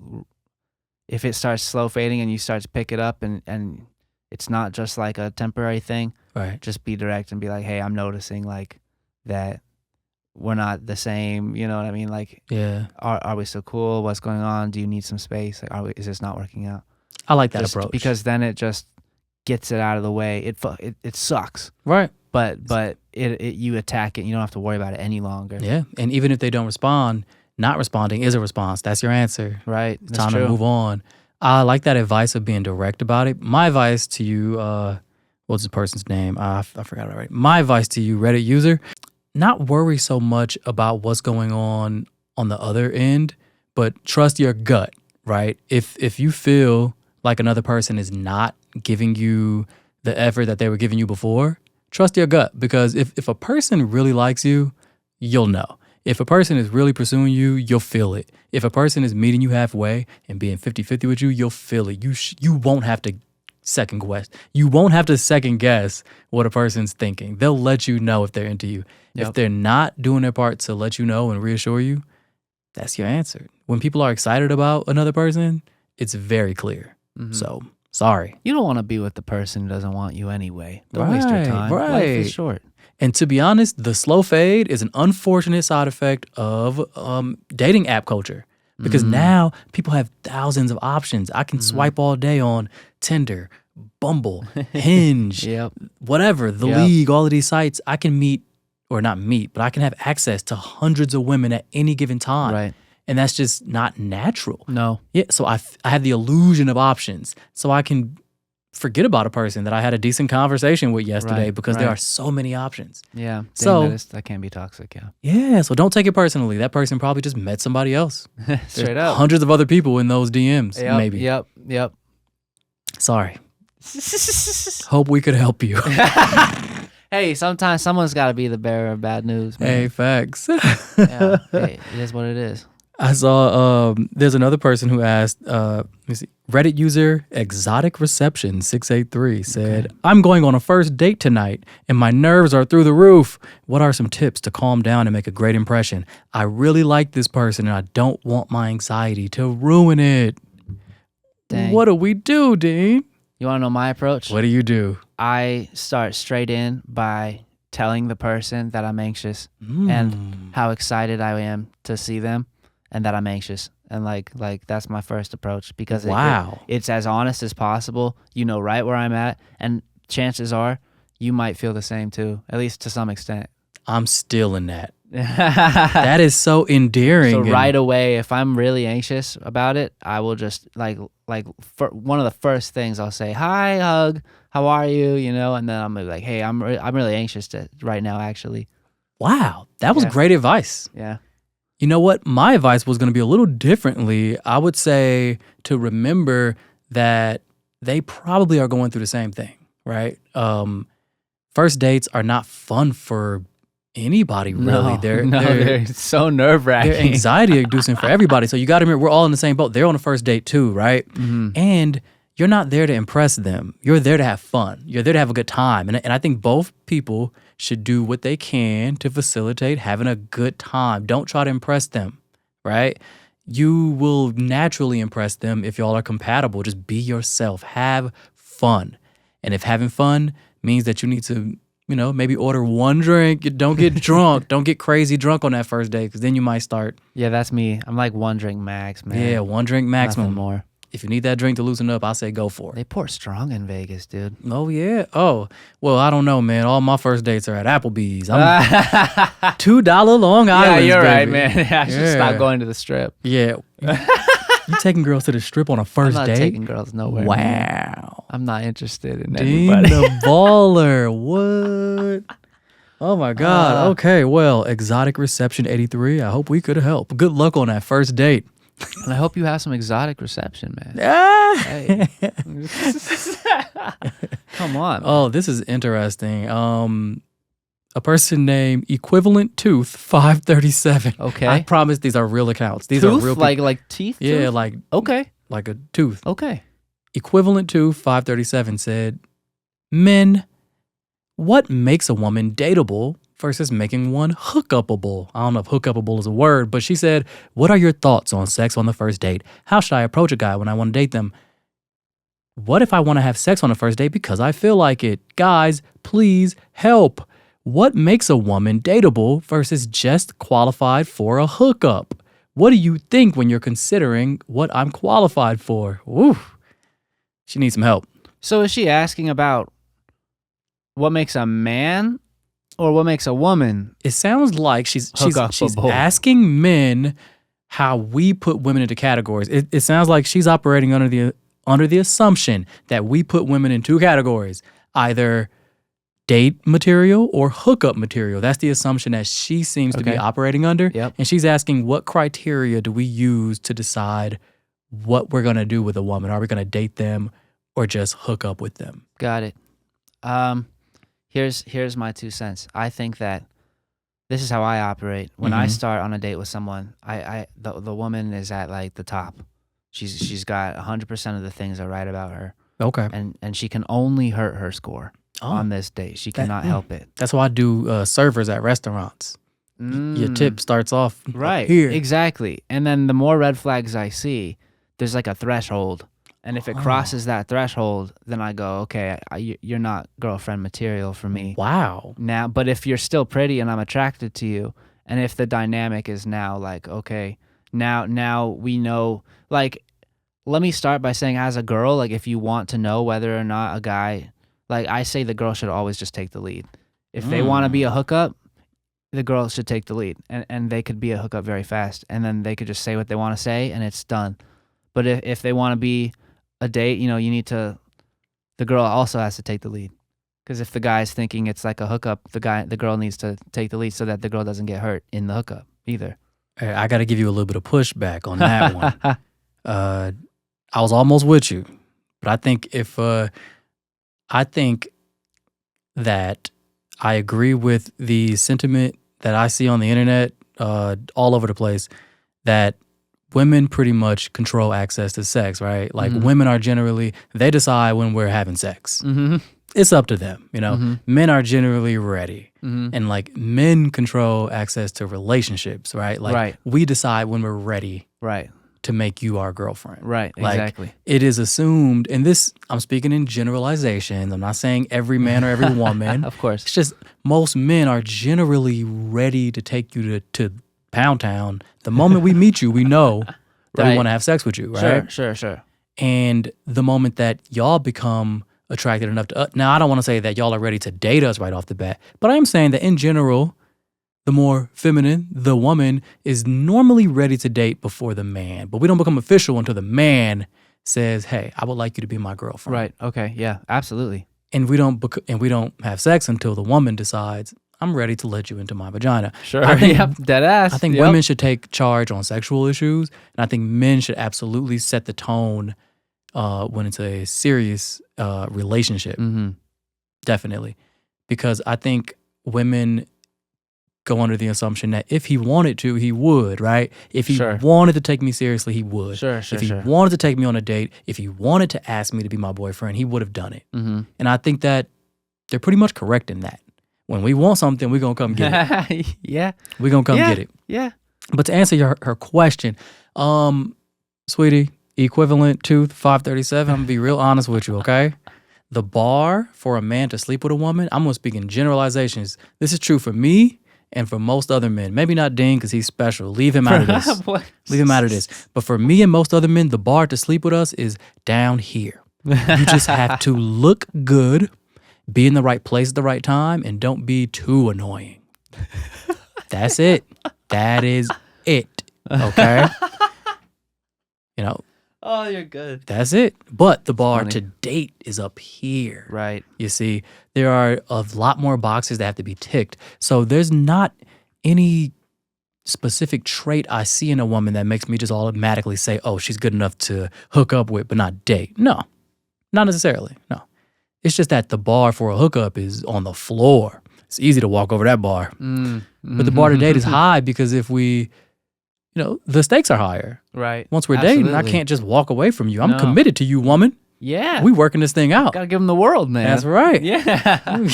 B: if it starts slow fading and you start to pick it up and it's not just like a temporary thing,
A: right?
B: Just be direct and be like, hey, I'm noticing like that we're not the same, you know what I mean? Like,
A: yeah,
B: are we still cool? What's going on? Do you need some space? Like, is this not working out?
A: I like that approach,
B: because then it just gets it out of the way. It sucks,
A: right?
B: But you attack it. You don't have to worry about it any longer.
A: Yeah, and even if they don't respond, not responding is a response. That's your answer,
B: right?
A: It's time to move on. I like that advice of being direct about it. My advice to you, what's the person's name? I forgot it already. My advice to you, Reddit user, not worry so much about what's going on the other end, but trust your gut, right? If you feel like another person is not giving you the effort that they were giving you before, trust your gut, because if a person really likes you, you'll know. If a person is really pursuing you, you'll feel it. If a person is meeting you halfway and being 50-50 with you, you'll feel it. You won't have to second guess. You won't have to second guess what a person's thinking. They'll let you know if they're into you. Yep. If they're not doing their part to let you know and reassure you, that's your answer. When people are excited about another person, it's very clear. Mm-hmm. So, sorry.
B: You don't want to be with the person who doesn't want you anyway. Don't waste your time.
A: Right.
B: Life is short.
A: And to be honest, the slow fade is an unfortunate side effect of dating app culture, because now people have thousands of options. I can swipe all day on Tinder, Bumble, Hinge, whatever, The League, all of these sites. I can meet, or not meet, but I can have access to hundreds of women at any given time.
B: Right.
A: And that's just not natural.
B: No.
A: Yeah. So I have the illusion of options. So I can forget about a person that I had a decent conversation with yesterday, because there are so many options.
B: Yeah.
A: So
B: that can be toxic. Yeah.
A: Yeah. So don't take it personally. That person probably just met somebody else.
B: Straight up.
A: Hundreds of other people in those DMs. Maybe.
B: Yep.
A: Sorry. Hope we could help you.
B: Hey, sometimes someone's got to be the bearer of bad news, man.
A: Hey, facts.
B: Yeah. Hey, it is what it is.
A: I saw there's another person who asked, let me see, Reddit user Exotic Reception 683 said, okay, I'm going on a first date tonight and my nerves are through the roof. What are some tips to calm down and make a great impression? I really like this person and I don't want my anxiety to ruin it. Dang. What do we do, Dean?
B: You want to know my approach?
A: What do you do?
B: I start straight in by telling the person that I'm anxious and how excited I am to see them, and that I'm anxious. And like that's my first approach, because it's as honest as possible. You know right where I'm at, and chances are you might feel the same too, at least to some extent.
A: I'm still in that. That is so endearing.
B: So right away, if I'm really anxious about it, I will just one of the first things I'll say, hi, hug, how are you? You know, and then I'm like, hey, I'm really anxious right now, actually.
A: Wow, that was great advice.
B: Yeah.
A: You know what? My advice was going to be a little differently. I would say to remember that they probably are going through the same thing, right? First dates are not fun for anybody, really.
B: They're so nerve-wracking.
A: They're anxiety-inducing for everybody. So you got to remember, we're all in the same boat. They're on a first date too, right? Mm-hmm. And you're not there to impress them. You're there to have fun. You're there to have a good time. And I think both people should do what they can to facilitate having a good time. Don't try to impress them, right? You will naturally impress them if y'all are compatible. Just be yourself. Have fun. And if having fun means that you need to, maybe order one drink. Don't get drunk. Don't get crazy drunk on that first date, because then you might start.
B: Yeah, that's me. I'm like one drink max, man.
A: Yeah, one drink maximum.
B: Nothing more.
A: If you need that drink to loosen up, I say go for it.
B: They pour strong in Vegas, dude.
A: Oh, yeah. Oh, well, I don't know, man. All my first dates are at Applebee's. I'm $2 Long Island.
B: Yeah, you're
A: baby.
B: right, man. I should stop going to the Strip.
A: Yeah. You taking girls to the strip on a first
B: I'm not
A: date?
B: taking girls nowhere. Man.
A: Wow.
B: I'm not interested in
A: Dean
B: anybody.
A: the baller. What? Oh my God. Okay. Well, Exotic Reception 83. I hope we could help. Good luck on that first date.
B: And I hope you have some exotic reception, man.
A: Ah!
B: Hey. Come on.
A: Oh, this is interesting. A person named Equivalent Tooth 537.
B: Okay.
A: I promise these are real accounts. These
B: Tooth?
A: are real
B: like teeth?
A: Yeah,
B: Tooth?
A: like
B: Okay.
A: like a tooth.
B: Okay.
A: Equivalent to 537 said, "Men, what makes a woman dateable versus making one hookupable?" I don't know if hookupable is a word, but she said, "What are your thoughts on sex on the first date? How should I approach a guy when I want to date them? What if I want to have sex on the first date because I feel like it? Guys, please help. What makes a woman dateable versus just qualified for a hookup? What do you think when you're considering what I'm qualified for?" Woo. She needs some help.
B: So is she asking about what makes a man or what makes a woman?
A: It sounds like she's
B: Hookupable.
A: asking men how we put women into categories. It sounds like she's operating under the assumption that we put women in two categories, either date material or hookup material. That's the assumption that she seems to be
B: Okay.
A: operating under.
B: Yep.
A: And she's asking, what criteria do we use to decide what we're going to do with a woman? Are we going to date them or just hook up with them?
B: Got it. Here's my 2 cents. I think that this is how I operate. When I
A: Mhm.
B: start on a date with someone, the woman is at like the top. She's got 100% of the things that are right about her,
A: Okay.
B: and she can only hurt her score on this date. She cannot help it.
A: That's why I do servers at restaurants. Your tip starts off up
B: Right.
A: here.
B: Exactly. And then the more red flags I see, there's like a threshold. And if it crosses that threshold, then I go, okay, you're not girlfriend material for me.
A: Wow.
B: Now, but if you're still pretty and I'm attracted to you, and if the dynamic is now like, okay, now we know, like, let me start by saying, as a girl, like, if you want to know whether or not a guy, like, I say the girl should always just take the lead. If they want to be a hookup, the girl should take the lead, and they could be a hookup very fast, and then they could just say what they want to say, and it's done. But if they want to be a date, the girl also has to take the lead. Because if the guy's thinking it's like a hookup, the girl needs to take the lead so that the girl doesn't get hurt in the hookup either.
A: Hey, I got to give you a little bit of pushback on that one. I was almost with you, but I think that I agree with the sentiment that I see on the internet all over the place, that women pretty much control access to sex, right? Like women are generally, they decide when we're having sex.
B: Mm-hmm.
A: It's up to them, Men are generally ready. And like men control access to relationships, right? Like
B: Right.
A: we decide when we're ready
B: Right.
A: to make you our girlfriend.
B: Right.
A: Like,
B: Exactly.
A: it is assumed, and this, I'm speaking in generalizations. I'm not saying every man or every woman.
B: Of course.
A: It's just most men are generally ready to take you to Pound Town. The moment we meet you, we know that we
B: Right.
A: want to have sex with you, right?
B: Sure.
A: And the moment that y'all become attracted enough to now, I don't want to say that y'all are ready to date us right off the bat, but I am saying that in general, the more feminine the woman is normally ready to date before the man. But we don't become official until the man says, "Hey, I would like you to be my girlfriend."
B: Right. Okay. Yeah. Absolutely.
A: And we don't have sex until the woman decides, "I'm ready to let you into my vagina."
B: Sure.
A: I think,
B: Yep. Dead ass.
A: I think
B: Yep.
A: women should take charge on sexual issues, and I think men should absolutely set the tone when it's a serious relationship.
B: Mm-hmm.
A: Definitely. Because I think women go under the assumption that if he wanted to, he would, right? If he
B: Sure.
A: wanted to take me seriously, he would.
B: Sure.
A: If he wanted to take me on a date, if he wanted to ask me to be my boyfriend, he would have done it.
B: Mm-hmm.
A: And I think that they're pretty much correct in that. When we want something, we're going to come get it.
B: Yeah.
A: We're going to come
B: Yeah.
A: get it.
B: Yeah.
A: But to answer her question, sweetie, Equivalent Tooth 537, I'm going to be real honest with you, okay? The bar for a man to sleep with a woman, I'm going to speak in generalizations. This is true for me and for most other men. Maybe not Dean because he's special. Leave him out of this.
B: What?
A: Leave him out of this. But for me and most other men, the bar to sleep with us is down here. You just have to look good, be in the right place at the right time, and don't be too annoying. That's it. That is it. Okay? You know,
B: Oh, you're good.
A: that's it. But the bar
B: funny.
A: to date is up here.
B: Right.
A: You see, there are a lot more boxes that have to be ticked. So there's not any specific trait I see in a woman that makes me just automatically say, oh, she's good enough to hook up with, but not date. No, not necessarily. No. It's just that the bar for a hookup is on the floor. It's easy to walk over that bar. But the bar to date is high because if we, the stakes are higher.
B: Right.
A: Once we're dating, I
B: Absolutely.
A: can't just walk away from you. I'm
B: No.
A: committed to you, woman.
B: Yeah.
A: We working this thing out.
B: Gotta give them the world, man.
A: That's right.
B: Yeah.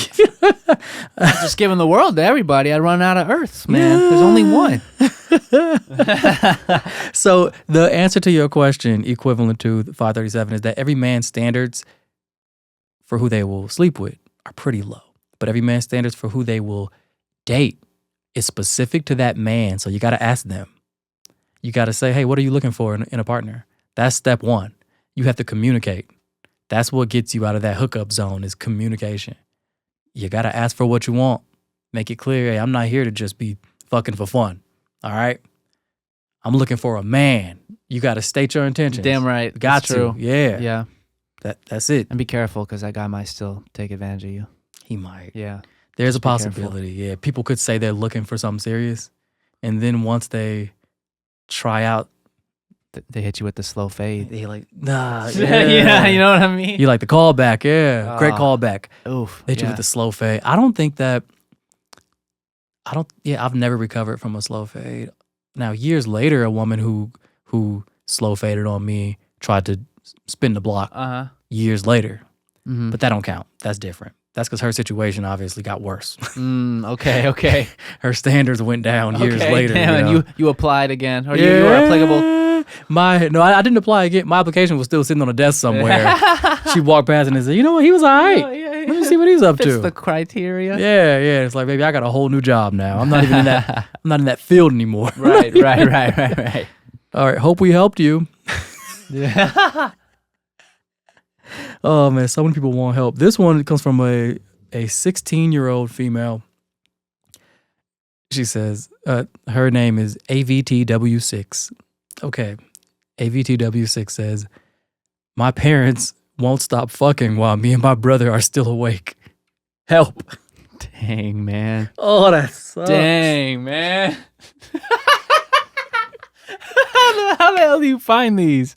B: Just giving the world to everybody, I'd run out of Earths, man. There's only one.
A: So the answer to your question, equivalent to 537, is that every man's standards for who they will sleep with are pretty low. But every man's standards for who they will date is specific to that man. So you got to ask them. You got to say, hey, what are you looking for in a partner? That's step one. You have to communicate. That's what gets you out of that hookup zone is communication. You got to ask for what you want. Make it clear, hey, I'm not here to just be fucking for fun. All right? I'm looking for a man. You got to state your intentions.
B: Damn right.
A: Got
B: That's
A: to.
B: true.
A: Yeah.
B: Yeah.
A: That's it.
B: And be careful because that guy might still take advantage of you.
A: He might.
B: Yeah.
A: There's a
B: Just be careful.
A: possibility. Yeah. People could say they're looking for something serious. And then once they try out,
B: They hit you with the slow fade.
A: they like, nah.
B: Yeah, you know what I mean?
A: You like the callback. Yeah. Great callback.
B: Oof.
A: They hit you with the slow fade. I've never recovered from a slow fade. Now, years later, a woman who slow faded on me tried to spin the block years later.
B: Mm-hmm.
A: But that don't count. That's different. That's because her situation obviously got worse.
B: Okay.
A: Her standards went down years
B: Okay,
A: later.
B: damn,
A: you know?
B: and you applied again. Or you were applicable.
A: I didn't apply again. My application was still sitting on a desk somewhere. She walked past and said, you know what? He was all right. Let me see what he's up
B: Fits
A: to.
B: the criteria.
A: Yeah. It's like, baby, I got a whole new job now. I'm not even in that. I'm not in that field anymore.
B: Right.
A: All right. Hope we helped you.
B: Yeah.
A: Oh man, so many people want help. This one comes from a 16-year-old female. She says her name is AVTW6. Okay, AVTW6 says, my parents won't stop fucking while me and my brother are still awake. Help.
B: Dang, man.
A: Oh, that sucks.
B: Dang, man. How the hell do you find these?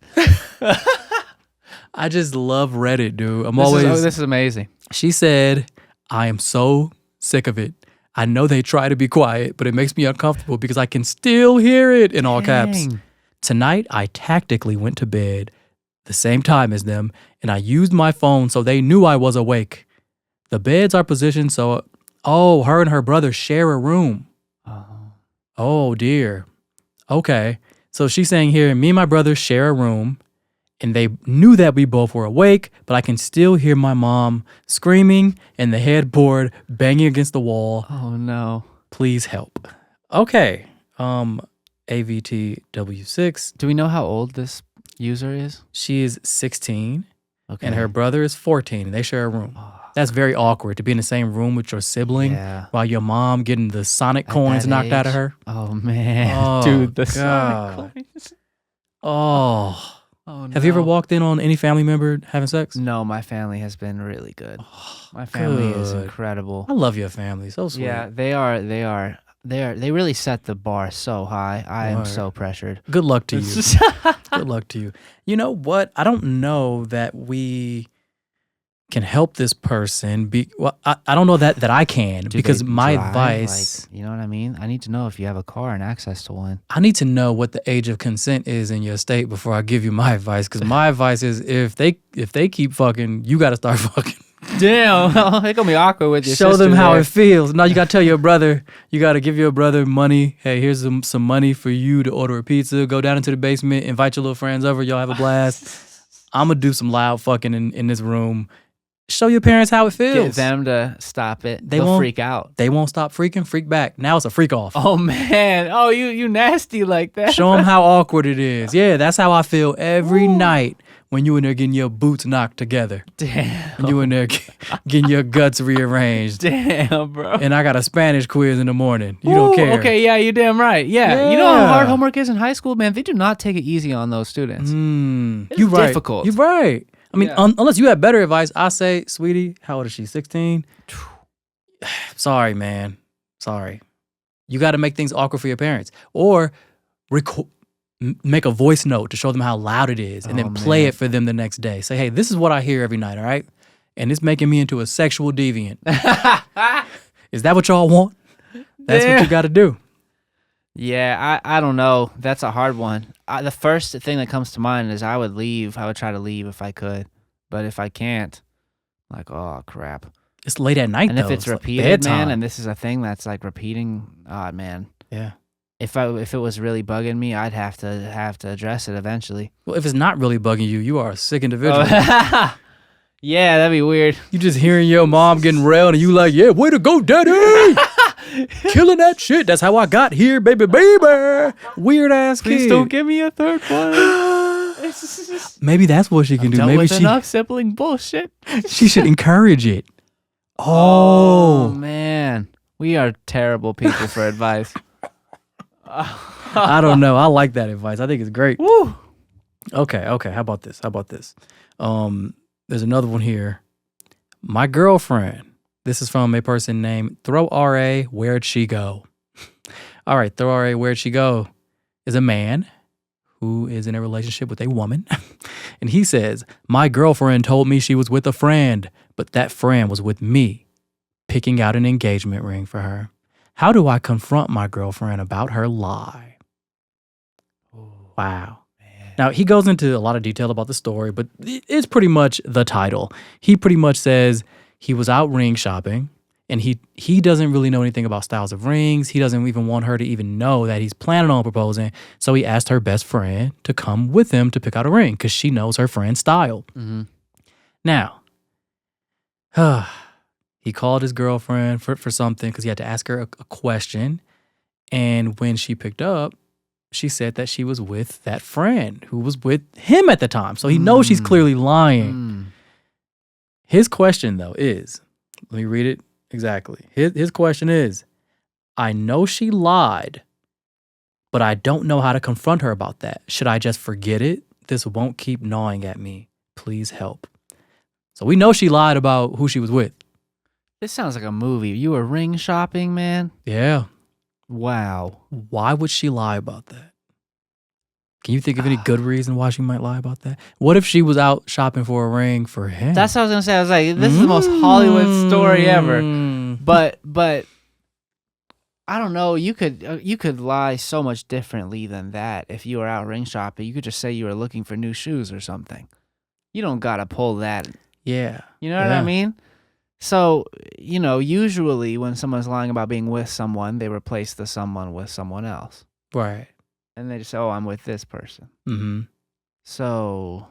A: I just love Reddit, dude.
B: This is amazing.
A: She said, I am so sick of it. I know they try to be quiet, but it makes me uncomfortable because I can still hear it in all caps. Tonight, I tactically went to bed the same time as them, and I used my phone so they knew I was awake. The beds are positioned so, her and her brother share a room. Oh, dear. Okay. So she's saying here, me and my brother share a room, and they knew that we both were awake, but I can still hear my mom screaming and the headboard banging against the wall.
B: Oh, no.
A: Please help. Okay. AVTW6.
B: Do we know how old this user is?
A: She is 16,
B: Okay.
A: and her brother is 14, and they share a room. That's very awkward to be in the same room with your sibling while your mom getting the Sonic coins
B: that
A: knocked out of
B: age?
A: her.
B: Oh, man.
A: Oh,
B: Dude, the
A: God.
B: Sonic coins.
A: Oh.
B: Oh, no.
A: Have you ever walked in on any family member having sex?
B: No, my family has been really good. My family is
A: good.
B: incredible.
A: I love your family. So sweet.
B: Yeah, they really set the bar so high. I am so pressured.
A: Good luck to you. Good luck to you. You know what? I don't know that we can help this person. I don't know that I can
B: Do
A: because
B: they
A: my
B: drive?
A: advice.
B: Like, you know what I mean? I need to know if you have a car and access to one.
A: I need to know what the age of consent is in your state before I give you my advice. Because my advice is if they keep fucking, you got to start fucking.
B: Damn, it's gonna be awkward with your
A: Show
B: sister
A: them how
B: there.
A: it feels. Now you got to tell your brother. You got to give your brother money. Hey, here's some money for you to order a pizza. Go down into the basement. Invite your little friends over. Y'all have a blast. I'm gonna do some loud fucking in this room. show your parents how it feels.
B: Get them to stop it.
A: They
B: They'll
A: won't
B: freak out.
A: They won't stop freaking. Freak back. Now it's a freak off.
B: Oh man. Oh, you nasty like that.
A: Show them how awkward it is. Yeah, that's how I feel every night when you in there getting your boots knocked together.
B: Damn.
A: And you in there getting your guts rearranged.
B: Damn, bro.
A: And I got a Spanish quiz in the morning. You don't care.
B: Okay, yeah, you're damn right. Yeah. You know how hard homework is in high school, man? They do not take it easy on those students.
A: You're right.
B: difficult.
A: You're right. I mean, unless you have better advice, I say, sweetie, how old is she? 16? Sorry, man. Sorry. You got to make things awkward for your parents. Or make a voice note to show them how loud it is and then play it for them the next day. Say, hey, this is what I hear every night, all right? And it's making me into a sexual deviant. Is that what y'all want? That's what you got to do.
B: Yeah, I don't know. That's a hard one. The first thing that comes to mind is I would leave. I would try to leave if I could. But if I can't, like, oh, crap.
A: It's late at night,
B: and
A: though.
B: if it's repeated,
A: bedtime.
B: man, and this is a thing that's like repeating, man.
A: Yeah.
B: If it was really bugging me, I'd have to address it eventually.
A: Well, if it's not really bugging you, you are a sick individual.
B: Yeah, that'd be weird.
A: You just hearing your mom getting railed and you like, yeah, way to go, daddy. Killing that shit. That's how I got here, baby. Weird ass kid.
B: Please don't give me a third one.
A: Maybe that's what she can do.
B: Dealt
A: Maybe
B: with enough sibling bullshit.
A: She should encourage it.
B: Oh man, we are terrible people for advice.
A: I don't know. I like that advice. I think it's great.
B: Woo.
A: Okay. How about this? There's another one here. My girlfriend. This is from a person named Throw RA. Where'd she go? All right, Throw RA. Where'd she go? Is a man who is in a relationship with a woman. And he says, my girlfriend told me she was with a friend, but that friend was with me, picking out an engagement ring for her. How do I confront my girlfriend about her lie? Wow. Man. Now, he goes into a lot of detail about the story, but it's pretty much the title. He pretty much says he was out ring shopping, and he doesn't really know anything about styles of rings. He doesn't even want her to even know that he's planning on proposing. So he asked her best friend to come with him to pick out a ring because she knows her friend's style. Mm-hmm. Now, he called his girlfriend for something because he had to ask her a question. And when she picked up, she said that she was with that friend who was with him at the time. So he knows she's clearly lying. His question, though, is, let me read it exactly. His question is, I know she lied, but I don't know how to confront her about that. Should I just forget it? This won't keep gnawing at me. Please help. So we know she lied about who she was with.
B: This sounds like a movie. You were ring shopping, man?
A: Yeah.
B: Wow.
A: Why would she lie about that? Can you think of any good reason why she might lie about that? What if she was out shopping for a ring for him?
B: That's what I was gonna say. I was like, this is the most Hollywood story ever. But I don't know. You could lie so much differently than that. If you were out ring shopping, you could just say you were looking for new shoes or something. You don't gotta pull that.
A: Yeah.
B: You know what I mean? So, usually when someone's lying about being with someone, they replace the someone with someone else.
A: Right.
B: And they just say, oh, I'm with this person. Mm-hmm. So.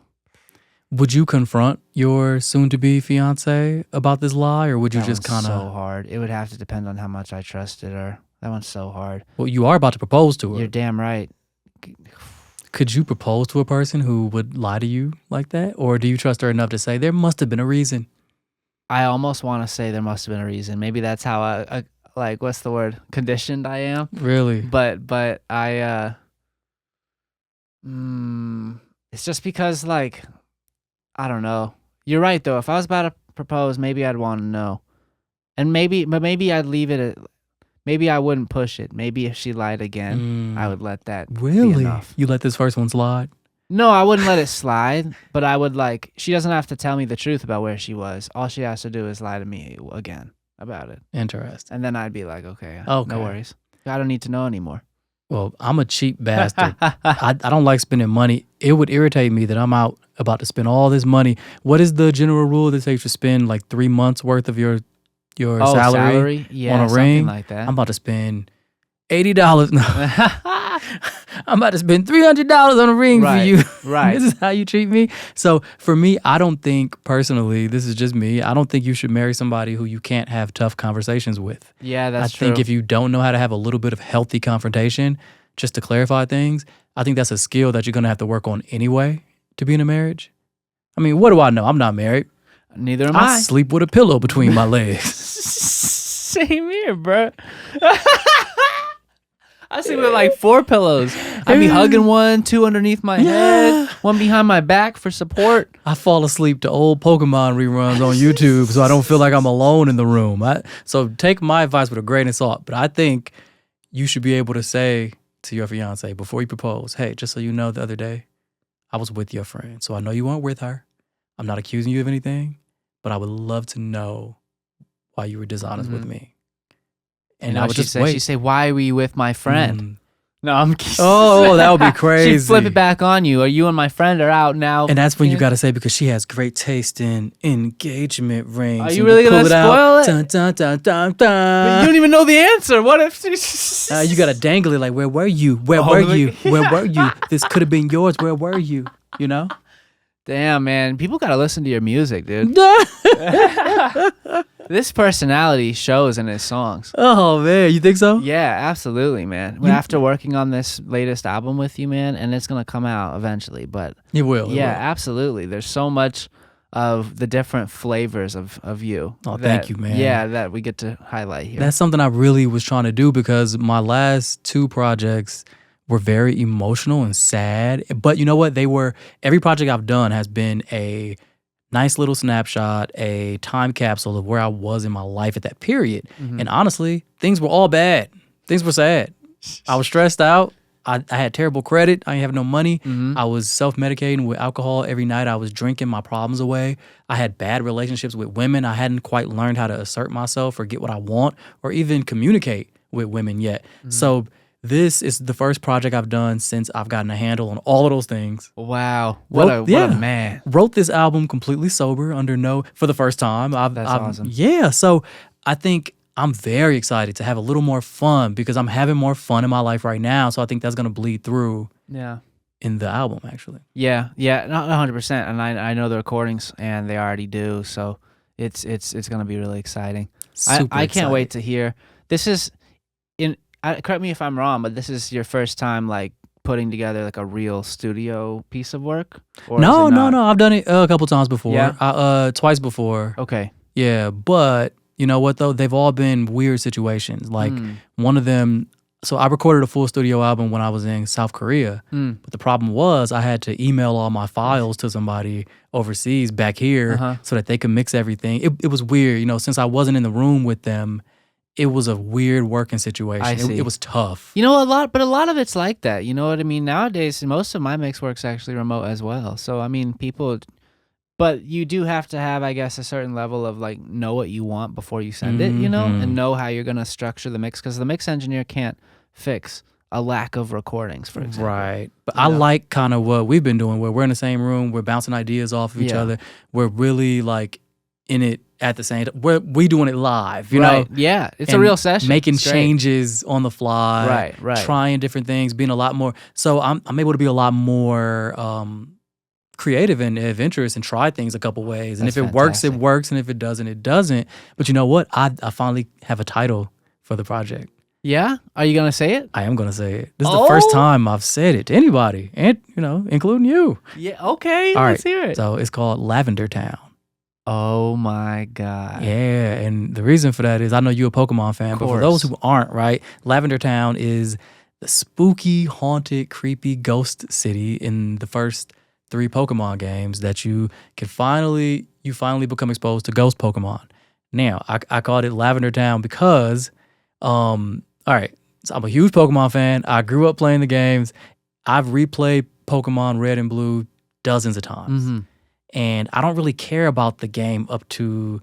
A: Would you confront your soon-to-be fiance about this lie, or would you just kind of...
B: so hard. It would have to depend on how much I trusted her. That one's so hard.
A: Well, you are about to propose to her.
B: You're damn right.
A: Could you propose to a person who would lie to you like that? Or do you trust her enough to say, there must have been a reason?
B: I almost want to say there must have been a reason. Maybe that's how I what's the word? Conditioned I am.
A: Really?
B: But I, it's just because, like, I don't know. You're right, though. If I was about to propose, maybe I'd want to know. And maybe I'd leave it at, maybe I wouldn't push it. Maybe if she lied again, I would let that be enough.
A: You let this first one slide?
B: No, I wouldn't let it slide, but I would, she doesn't have to tell me the truth about where she was. All she has to do is lie to me again about it.
A: Interesting.
B: And then I'd be like, okay. No worries. I don't need to know anymore.
A: Well, I'm a cheap bastard. I don't like spending money. It would irritate me that I'm out about to spend all this money. What is the general rule that says you should spend like 3 months worth of your salary
B: Yeah,
A: on a ring?
B: Something like that.
A: I'm about to spend $80. No. I'm about to spend $300 on a ring for you.
B: Right.
A: This is how you treat me. So for me, I don't think personally, this is just me, I don't think you should marry somebody who you can't have tough conversations with.
B: Yeah, that's true.
A: I think if you don't know how to have a little bit of healthy confrontation, just to clarify things, I think that's a skill that you're going to have to work on anyway to be in a marriage. I mean, what do I know? I'm not married.
B: Neither am I.
A: I sleep with a pillow between my legs.
B: Same here, bro. I sleep with like 4 pillows. I be hugging one, 2 underneath my head, 1 behind my back for support.
A: I fall asleep to old Pokemon reruns on YouTube so I don't feel like I'm alone in the room. So take my advice with a grain of salt, but I think you should be able to say to your fiance before you propose, hey, just so you know, the other day, I was with your friend, so I know you weren't with her. I'm not accusing you of anything, but I would love to know why you were dishonest with me. And I would just wait.
B: She'd say, why were you with my friend? No, I'm kidding.
A: Oh, that would be crazy.
B: She'd flip it back on you. Or you and my friend are out now.
A: And that's when you got to say, because she has great taste in engagement rings.
B: Are you really going to spoil it?
A: Dun, dun, dun, dun, dun.
B: But you don't even know the answer. What if...
A: You got to dangle it like, where were you? Where were you? Where were you? This could have been yours. Where were you? You know?
B: Damn, man. People got to listen to your music, dude. This personality shows in his songs.
A: Oh, man. You think so?
B: Yeah, absolutely, man. After working on this latest album with you, man, and it's going to come out eventually, but...
A: It will.
B: Yeah, absolutely. There's so much of the different flavors of you.
A: Oh, thank you, man.
B: Yeah, that we get to highlight here.
A: That's something I really was trying to do because my last 2 projects were very emotional and sad. But you know what? Every project I've done has been a nice little snapshot, a time capsule of where I was in my life at that period. And honestly, things were all bad. Things were sad. I was stressed out. I had terrible credit. I didn't have no money. I was self-medicating with alcohol every night. I was drinking my problems away. I had bad relationships with women. I hadn't quite learned how to assert myself or get what I want or even communicate with women yet. So this is the first project I've done since I've gotten a handle on all of those things.
B: Wow. What a man.
A: Wrote this album completely sober for the first time.
B: That's awesome.
A: Yeah. So I think I'm very excited to have a little more fun because I'm having more fun in my life right now. So I think that's going to bleed through in the album, actually.
B: Yeah, not 100%. And I know the recordings, and they already do. So it's going to be really exciting. I can't wait to hear. This is, correct me if I'm wrong, but this is your first time like putting together like a real studio piece of work? Or
A: no. I've done it a couple times before.
B: Yeah?
A: Twice before.
B: Okay.
A: Yeah, but... You know what, though? They've all been weird situations. Like, one of them... So, I recorded a full studio album when I was in South Korea. But the problem was I had to email all my files to somebody overseas back here so that they could mix everything. It was weird. You know, since I wasn't in the room with them, it was a weird working situation.
B: I see.
A: It was tough.
B: You know, a lot of it's like that. You know what I mean? Nowadays, most of my mix work's actually remote as well. So, I mean, people... But you do have to have, I guess, a certain level of like know what you want before you send it, you know, and know how you're going to structure the mix because the mix engineer can't fix a lack of recordings, for example. Right.
A: But I like kind of what we've been doing where we're in the same room, we're bouncing ideas off of each other. We're really like in it at the same time. We doing it live, you know?
B: Yeah. It's a real session.
A: Making changes on the fly.
B: Right.
A: Trying different things, being a lot more. So I'm able to be a lot more creative and adventurous and try things a couple ways. And if it works, it works. And if it doesn't, it doesn't. But you know what? I finally have a title for the project.
B: Yeah? Are you going to say it?
A: I am going to say it. This is the first time I've said it to anybody, and you know, including you.
B: Yeah, okay.
A: All
B: let's
A: right.
B: hear it.
A: So it's called Lavender Town.
B: Oh my God.
A: Yeah, and the reason for that is I know you're a Pokemon fan, but for those who aren't, right, Lavender Town is the spooky, haunted, creepy ghost city in the first 3 Pokemon games that you finally become exposed to ghost Pokemon. Now, I called it Lavender Town because, all right, so I'm a huge Pokemon fan. I grew up playing the games. I've replayed Pokemon Red and Blue dozens of times. And I don't really care about the game up to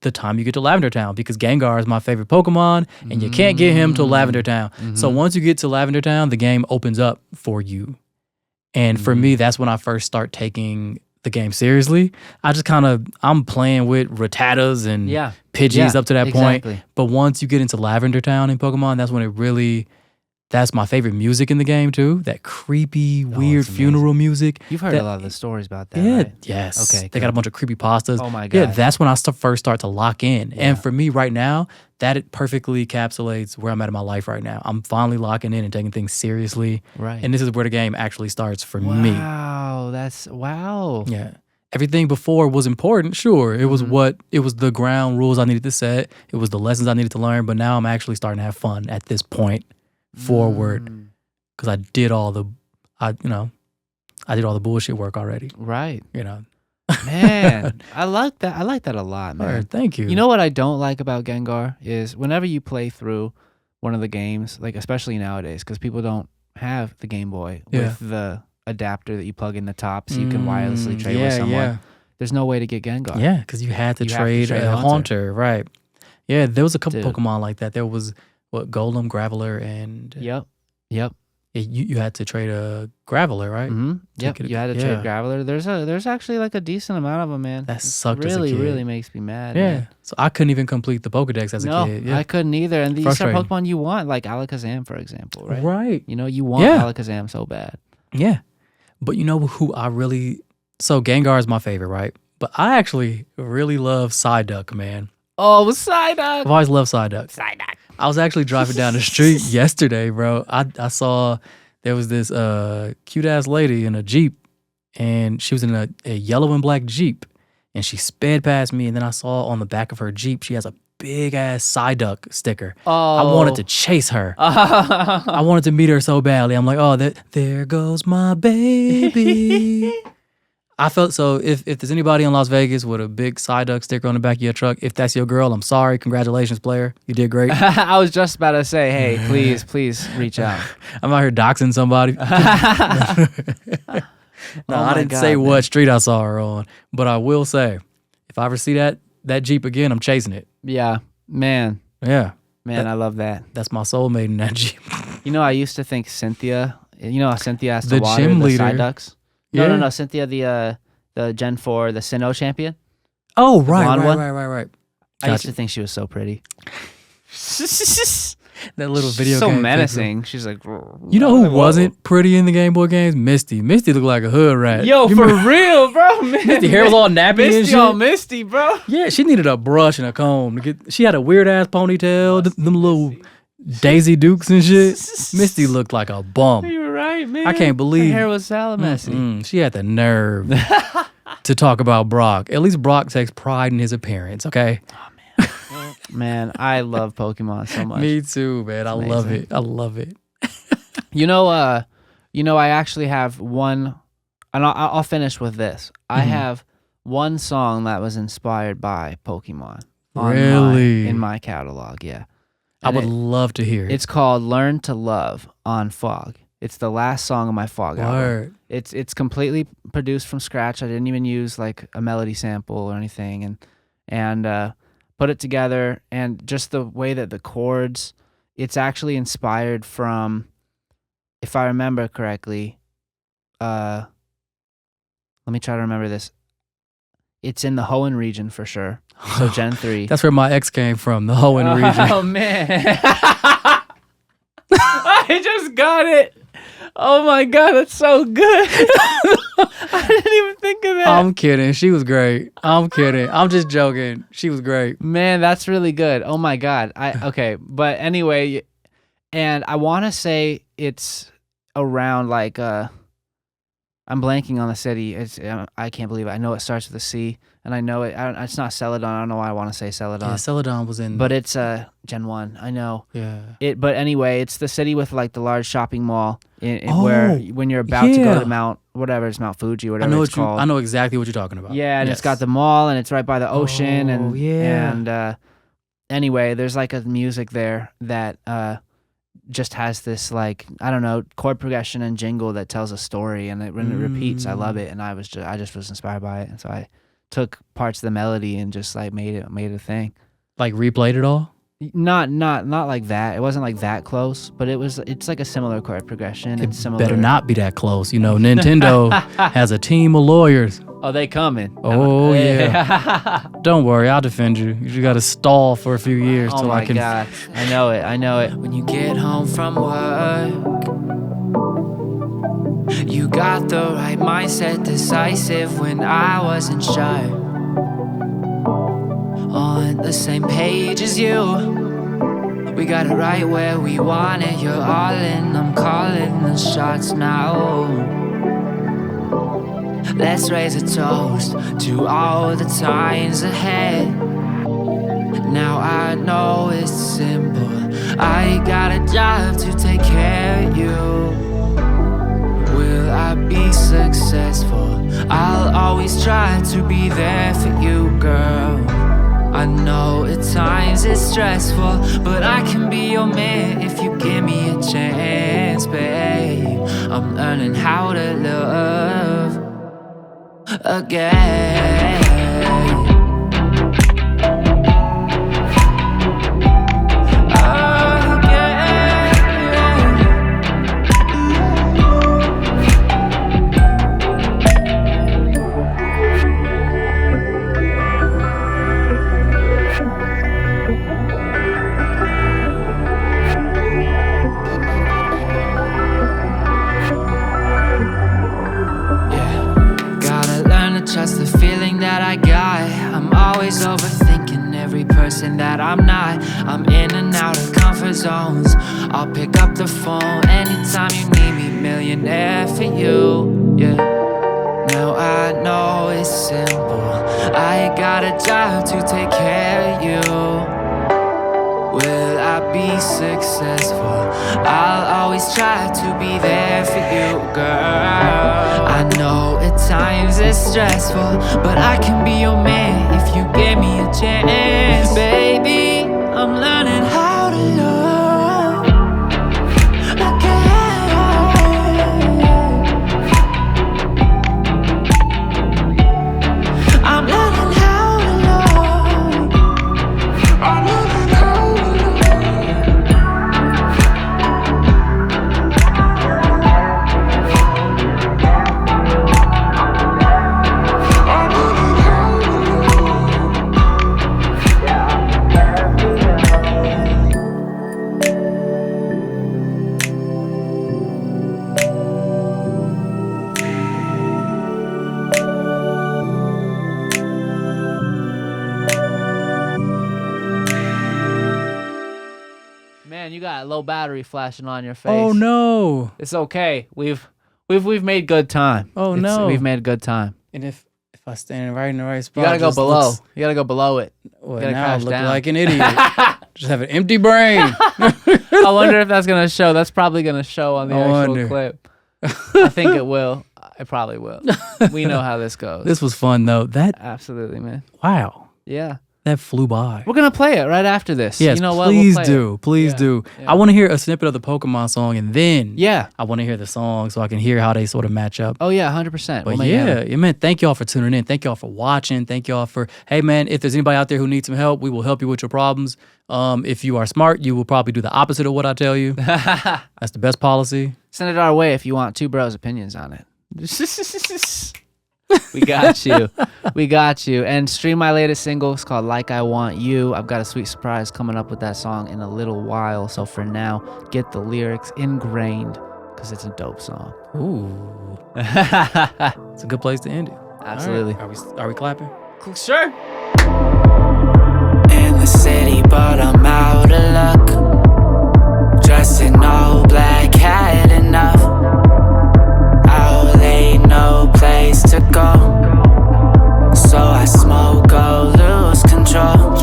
A: the time you get to Lavender Town because Gengar is my favorite Pokemon and you can't get him to Lavender Town. So once you get to Lavender Town, the game opens up for you. And for me, that's when I first start taking the game seriously. I'm playing with Rattatas and Pidgeys up to that point. But once you get into Lavender Town in Pokemon, that's when it really That's my favorite music in the game too. That creepy, weird
B: it's
A: funeral music.
B: You've heard
A: That-
B: a lot of the stories about that,
A: Yeah.
B: right?
A: Yes.
B: Okay,
A: They got a
B: good.
A: bunch of creepy pastas.
B: Oh my
A: Yeah.
B: God.
A: That's when I first start to lock in.
B: Yeah.
A: And for me right now, that it perfectly encapsulates where I'm at in my life right now. I'm finally locking in and taking things seriously.
B: Right.
A: And this is where the game actually starts for me.
B: Wow, wow.
A: Yeah. Everything before was important, sure. It was it was the ground rules I needed to set. It was the lessons I needed to learn. But now I'm actually starting to have fun at this point forward. Because I did all the bullshit work already.
B: Right.
A: You know.
B: Man, I like that. I like that a lot, man.
A: Alright, thank you.
B: You know what I don't like about Gengar is whenever you play through one of the games, like especially nowadays, because people don't have the Game Boy with the adapter that you plug in the top so you can wirelessly trade with someone.
A: Yeah.
B: There's no way to get Gengar.
A: Yeah, because you had to
B: You have to
A: trade
B: trade
A: a
B: Haunter.
A: Haunter, right? Yeah, there was a couple
B: Dude.
A: Pokemon like that. There was Golem, Graveler, and
B: Yep.
A: you had to trade a Graveler, right?
B: Mm-hmm. Yep.
A: get a-
B: You had to
A: yeah.
B: trade Graveler. There's actually like a decent amount of them, man.
A: That
B: It
A: sucked as a
B: really,
A: kid.
B: really makes me mad.
A: Yeah,
B: man.
A: so I couldn't even complete the Pokedex as a
B: No,
A: kid. Yeah,
B: I couldn't either. And these are
A: Frustrating.
B: Pokemon you want, like Alakazam, for example, right?
A: right.
B: You know, you want
A: Yeah.
B: Alakazam so bad.
A: Yeah, but you know who I really so Gengar is my favorite, right? But I actually really love Psyduck, man.
B: Oh, Psyduck.
A: I've always loved Psyduck.
B: Psyduck.
A: I was actually driving down the street yesterday, bro. I saw there was this cute ass lady in a Jeep, and she was in a yellow and black Jeep, and she sped past me, and then I saw on the back of her Jeep she has a big ass Psyduck sticker.
B: Oh.
A: I wanted to chase her. I wanted to meet her so badly. I'm like, oh, there goes my baby. I felt so. If there's anybody in Las Vegas with a big Psyduck sticker on the back of your truck, if that's your girl, I'm sorry. Congratulations, player. You did great.
B: I was just about to say, hey, please reach out.
A: I'm out here doxing somebody. No,
B: Oh
A: I
B: my
A: didn't
B: God,
A: say
B: man.
A: what street I saw her on, but I will say, if I ever see that Jeep again, I'm chasing it.
B: Yeah, man,
A: Yeah,
B: I love that.
A: that's my soulmate in that Jeep.
B: You know, I used to think Cynthia. You know how Cynthia has to
A: The
B: water
A: gym
B: the
A: leader.
B: Psyducks?
A: Yeah.
B: No. Cynthia, the Gen 4, the Sinnoh champion.
A: Oh,
B: blonde one?
A: right.
B: I used
A: Gotcha.
B: to think she was so pretty.
A: That little video
B: so
A: game
B: menacing. She's like,
A: You know who wasn't pretty in the Game Boy games? Misty. Misty looked like a hood rat.
B: Yo,
A: You
B: for
A: remember-
B: real, bro.
A: Misty hair was all nappy and
B: Misty
A: shit.
B: all misty, bro.
A: Yeah, she needed a brush and a comb to get. She had a weird ass ponytail, them little Daisy Dukes and shit. Misty looked like a bum.
B: You were right, man.
A: I can't believe-
B: her hair was hella messy.
A: She had the nerve to talk about Brock. At least Brock takes pride in his appearance. Okay,
B: Man, I love Pokemon so much.
A: me too, man. I love
B: amazing.
A: it. I love it.
B: You know, I actually have one, and I'll finish with this. I have one song that was inspired by Pokemon.
A: Really?
B: In my catalog, yeah.
A: I
B: And
A: would love to hear it.
B: It's called "Learn to Love" on Fog. It's the last song of my Fog album.
A: Word.
B: It's completely produced from scratch. I didn't even use like a melody sample or anything, and put it together. And just the way that the chords, it's actually inspired from, if I remember correctly, let me try to remember this. It's in the Hoenn region for sure. So Gen 3.
A: That's where my ex came from, the Hoenn region.
B: Oh man. I just got it. Oh my god, that's so good. I didn't even think of that.
A: I'm kidding. She was great. I'm kidding. I'm just joking. She was great.
B: Man, that's really good. Oh my god. Okay, but anyway, and I want to say it's around like I'm blanking on the city. It's I can't believe it. I know it starts with a C, and I know it's not Celadon. I don't know why I want to say Celadon.
A: Yeah, Celadon was in.
B: But it's Gen 1. I know.
A: yeah.
B: But anyway, it's the city with like the large shopping mall
A: Oh,
B: where when you're about to go
A: yeah.
B: to Mount Fuji,
A: I
B: whatever
A: know
B: it's called.
A: I know exactly what you're talking about.
B: Yeah, and
A: Yes.
B: it's got the mall, and it's right by the ocean,
A: Oh, yeah.
B: and anyway, there's like a music there that just has this like, I don't know, chord progression and jingle that tells a story, and when it repeats, I love it, and I just was inspired by it, and so I took parts of the melody and just like made it a thing.
A: Like replayed it all.
B: Not like that. It wasn't like that close, but it's like a similar chord progression.
A: It
B: similar.
A: better not be that close. You know, Nintendo has a team of lawyers.
B: Oh, they coming.
A: Oh, yeah. Don't worry, I'll defend you. You just got to stall for a few years
B: Oh
A: till
B: my
A: I can.
B: God. I know it.
C: When you get home from work, you got the right mindset, decisive when I wasn't sure. On the same page as you, we got it right where we want it. You're all in, I'm calling the shots now. Let's raise a toast to all the times ahead. Now I know it's simple, I got a job to take care of you. Will I be successful? I'll always try to be there for you, girl. I know at times it's stressful, but I can be your man if you give me a chance, babe. I'm learning how to love again. Trust the feeling that I got. I'm always overthinking every person that I'm not. I'm in and out of comfort zones. I'll pick up the phone anytime you need me, millionaire for you, yeah. Now I know it's simple, I got a job to take care of you. Will I be successful? I'll always try to be there for you, girl. I know at times it's stressful, but I can be your man if you give me a chance. Baby, I'm learning how to love again. I'm learning how to love. I'm learning how to
B: Man, you got low battery flashing on your face.
A: Oh no!
B: It's okay. We've made good time.
A: Oh no!
B: We've made good time.
A: And if I stand right in the right spot,
B: You gotta go
A: just
B: below.
A: looks-
B: You gotta go below it.
A: well,
B: gotta
A: now I
B: crash
A: look
B: down.
A: like an idiot. Just have an empty brain.
B: I wonder if that's gonna show. That's probably gonna show on the
A: I
B: actual
A: wonder.
B: clip. I think it will. It probably will. We know how this goes.
A: This was fun though. That
B: Absolutely, man.
A: wow,
B: Yeah.
A: that flew by.
B: We're gonna play it right after this.
A: Yes,
B: you know what?
A: please
B: We'll play
A: do.
B: it.
A: Please
B: Yeah,
A: do.
B: yeah.
A: I want to hear a snippet of the Pokemon song, and then
B: Yeah.
A: I want to hear the song so I can hear how they sort of match up.
B: Oh yeah, 100%.
A: But yeah, man, thank y'all for tuning in. Thank y'all for watching. Thank y'all for, hey man, if there's anybody out there who needs some help, we will help you with your problems. If you are smart, you will probably do the opposite of what I tell you. That's the best policy.
B: Send it our way if you want two bros' opinions on it. We got you. We got you. And stream my latest single. It's called Like I Want You. I've got a sweet surprise coming up with that song in a little while. So for now, get the lyrics ingrained because it's a dope song.
A: Ooh. It's a good place to end it.
B: Absolutely.
A: All right. Are we clapping?
B: Sure.
C: in the city, but I'm out of luck. Dressed in all black, had enough. Out late, no place to go. So I smoke, go lose control.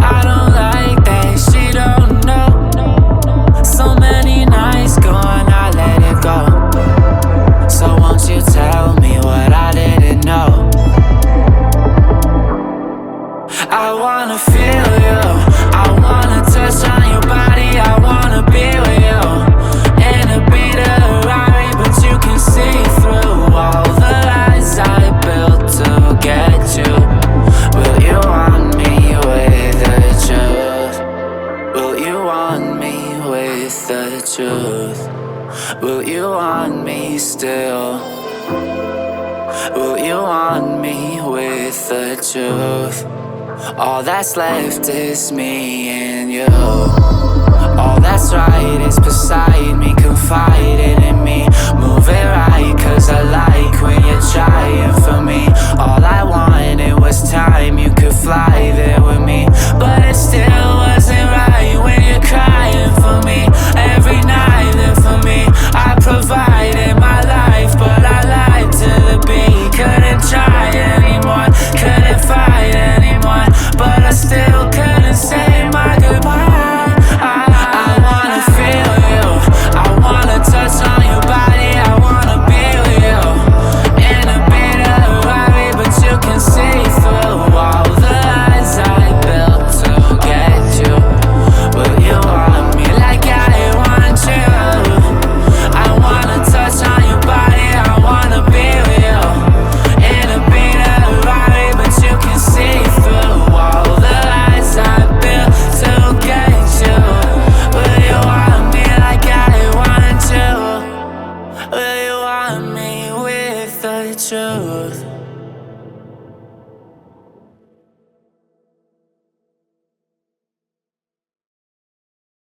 C: I don't like that, she don't know. So many nights gone, I let it go. So won't you tell me what I didn't know? I wanna feel you, I wanna Will you want me with the truth? Will you want me still? Will you want me with the truth? All that's left is me and you. All that's right is beside me, confided in me. Move it right, cause I like when you're trying for me. All I wanted was time, you could fly there with me.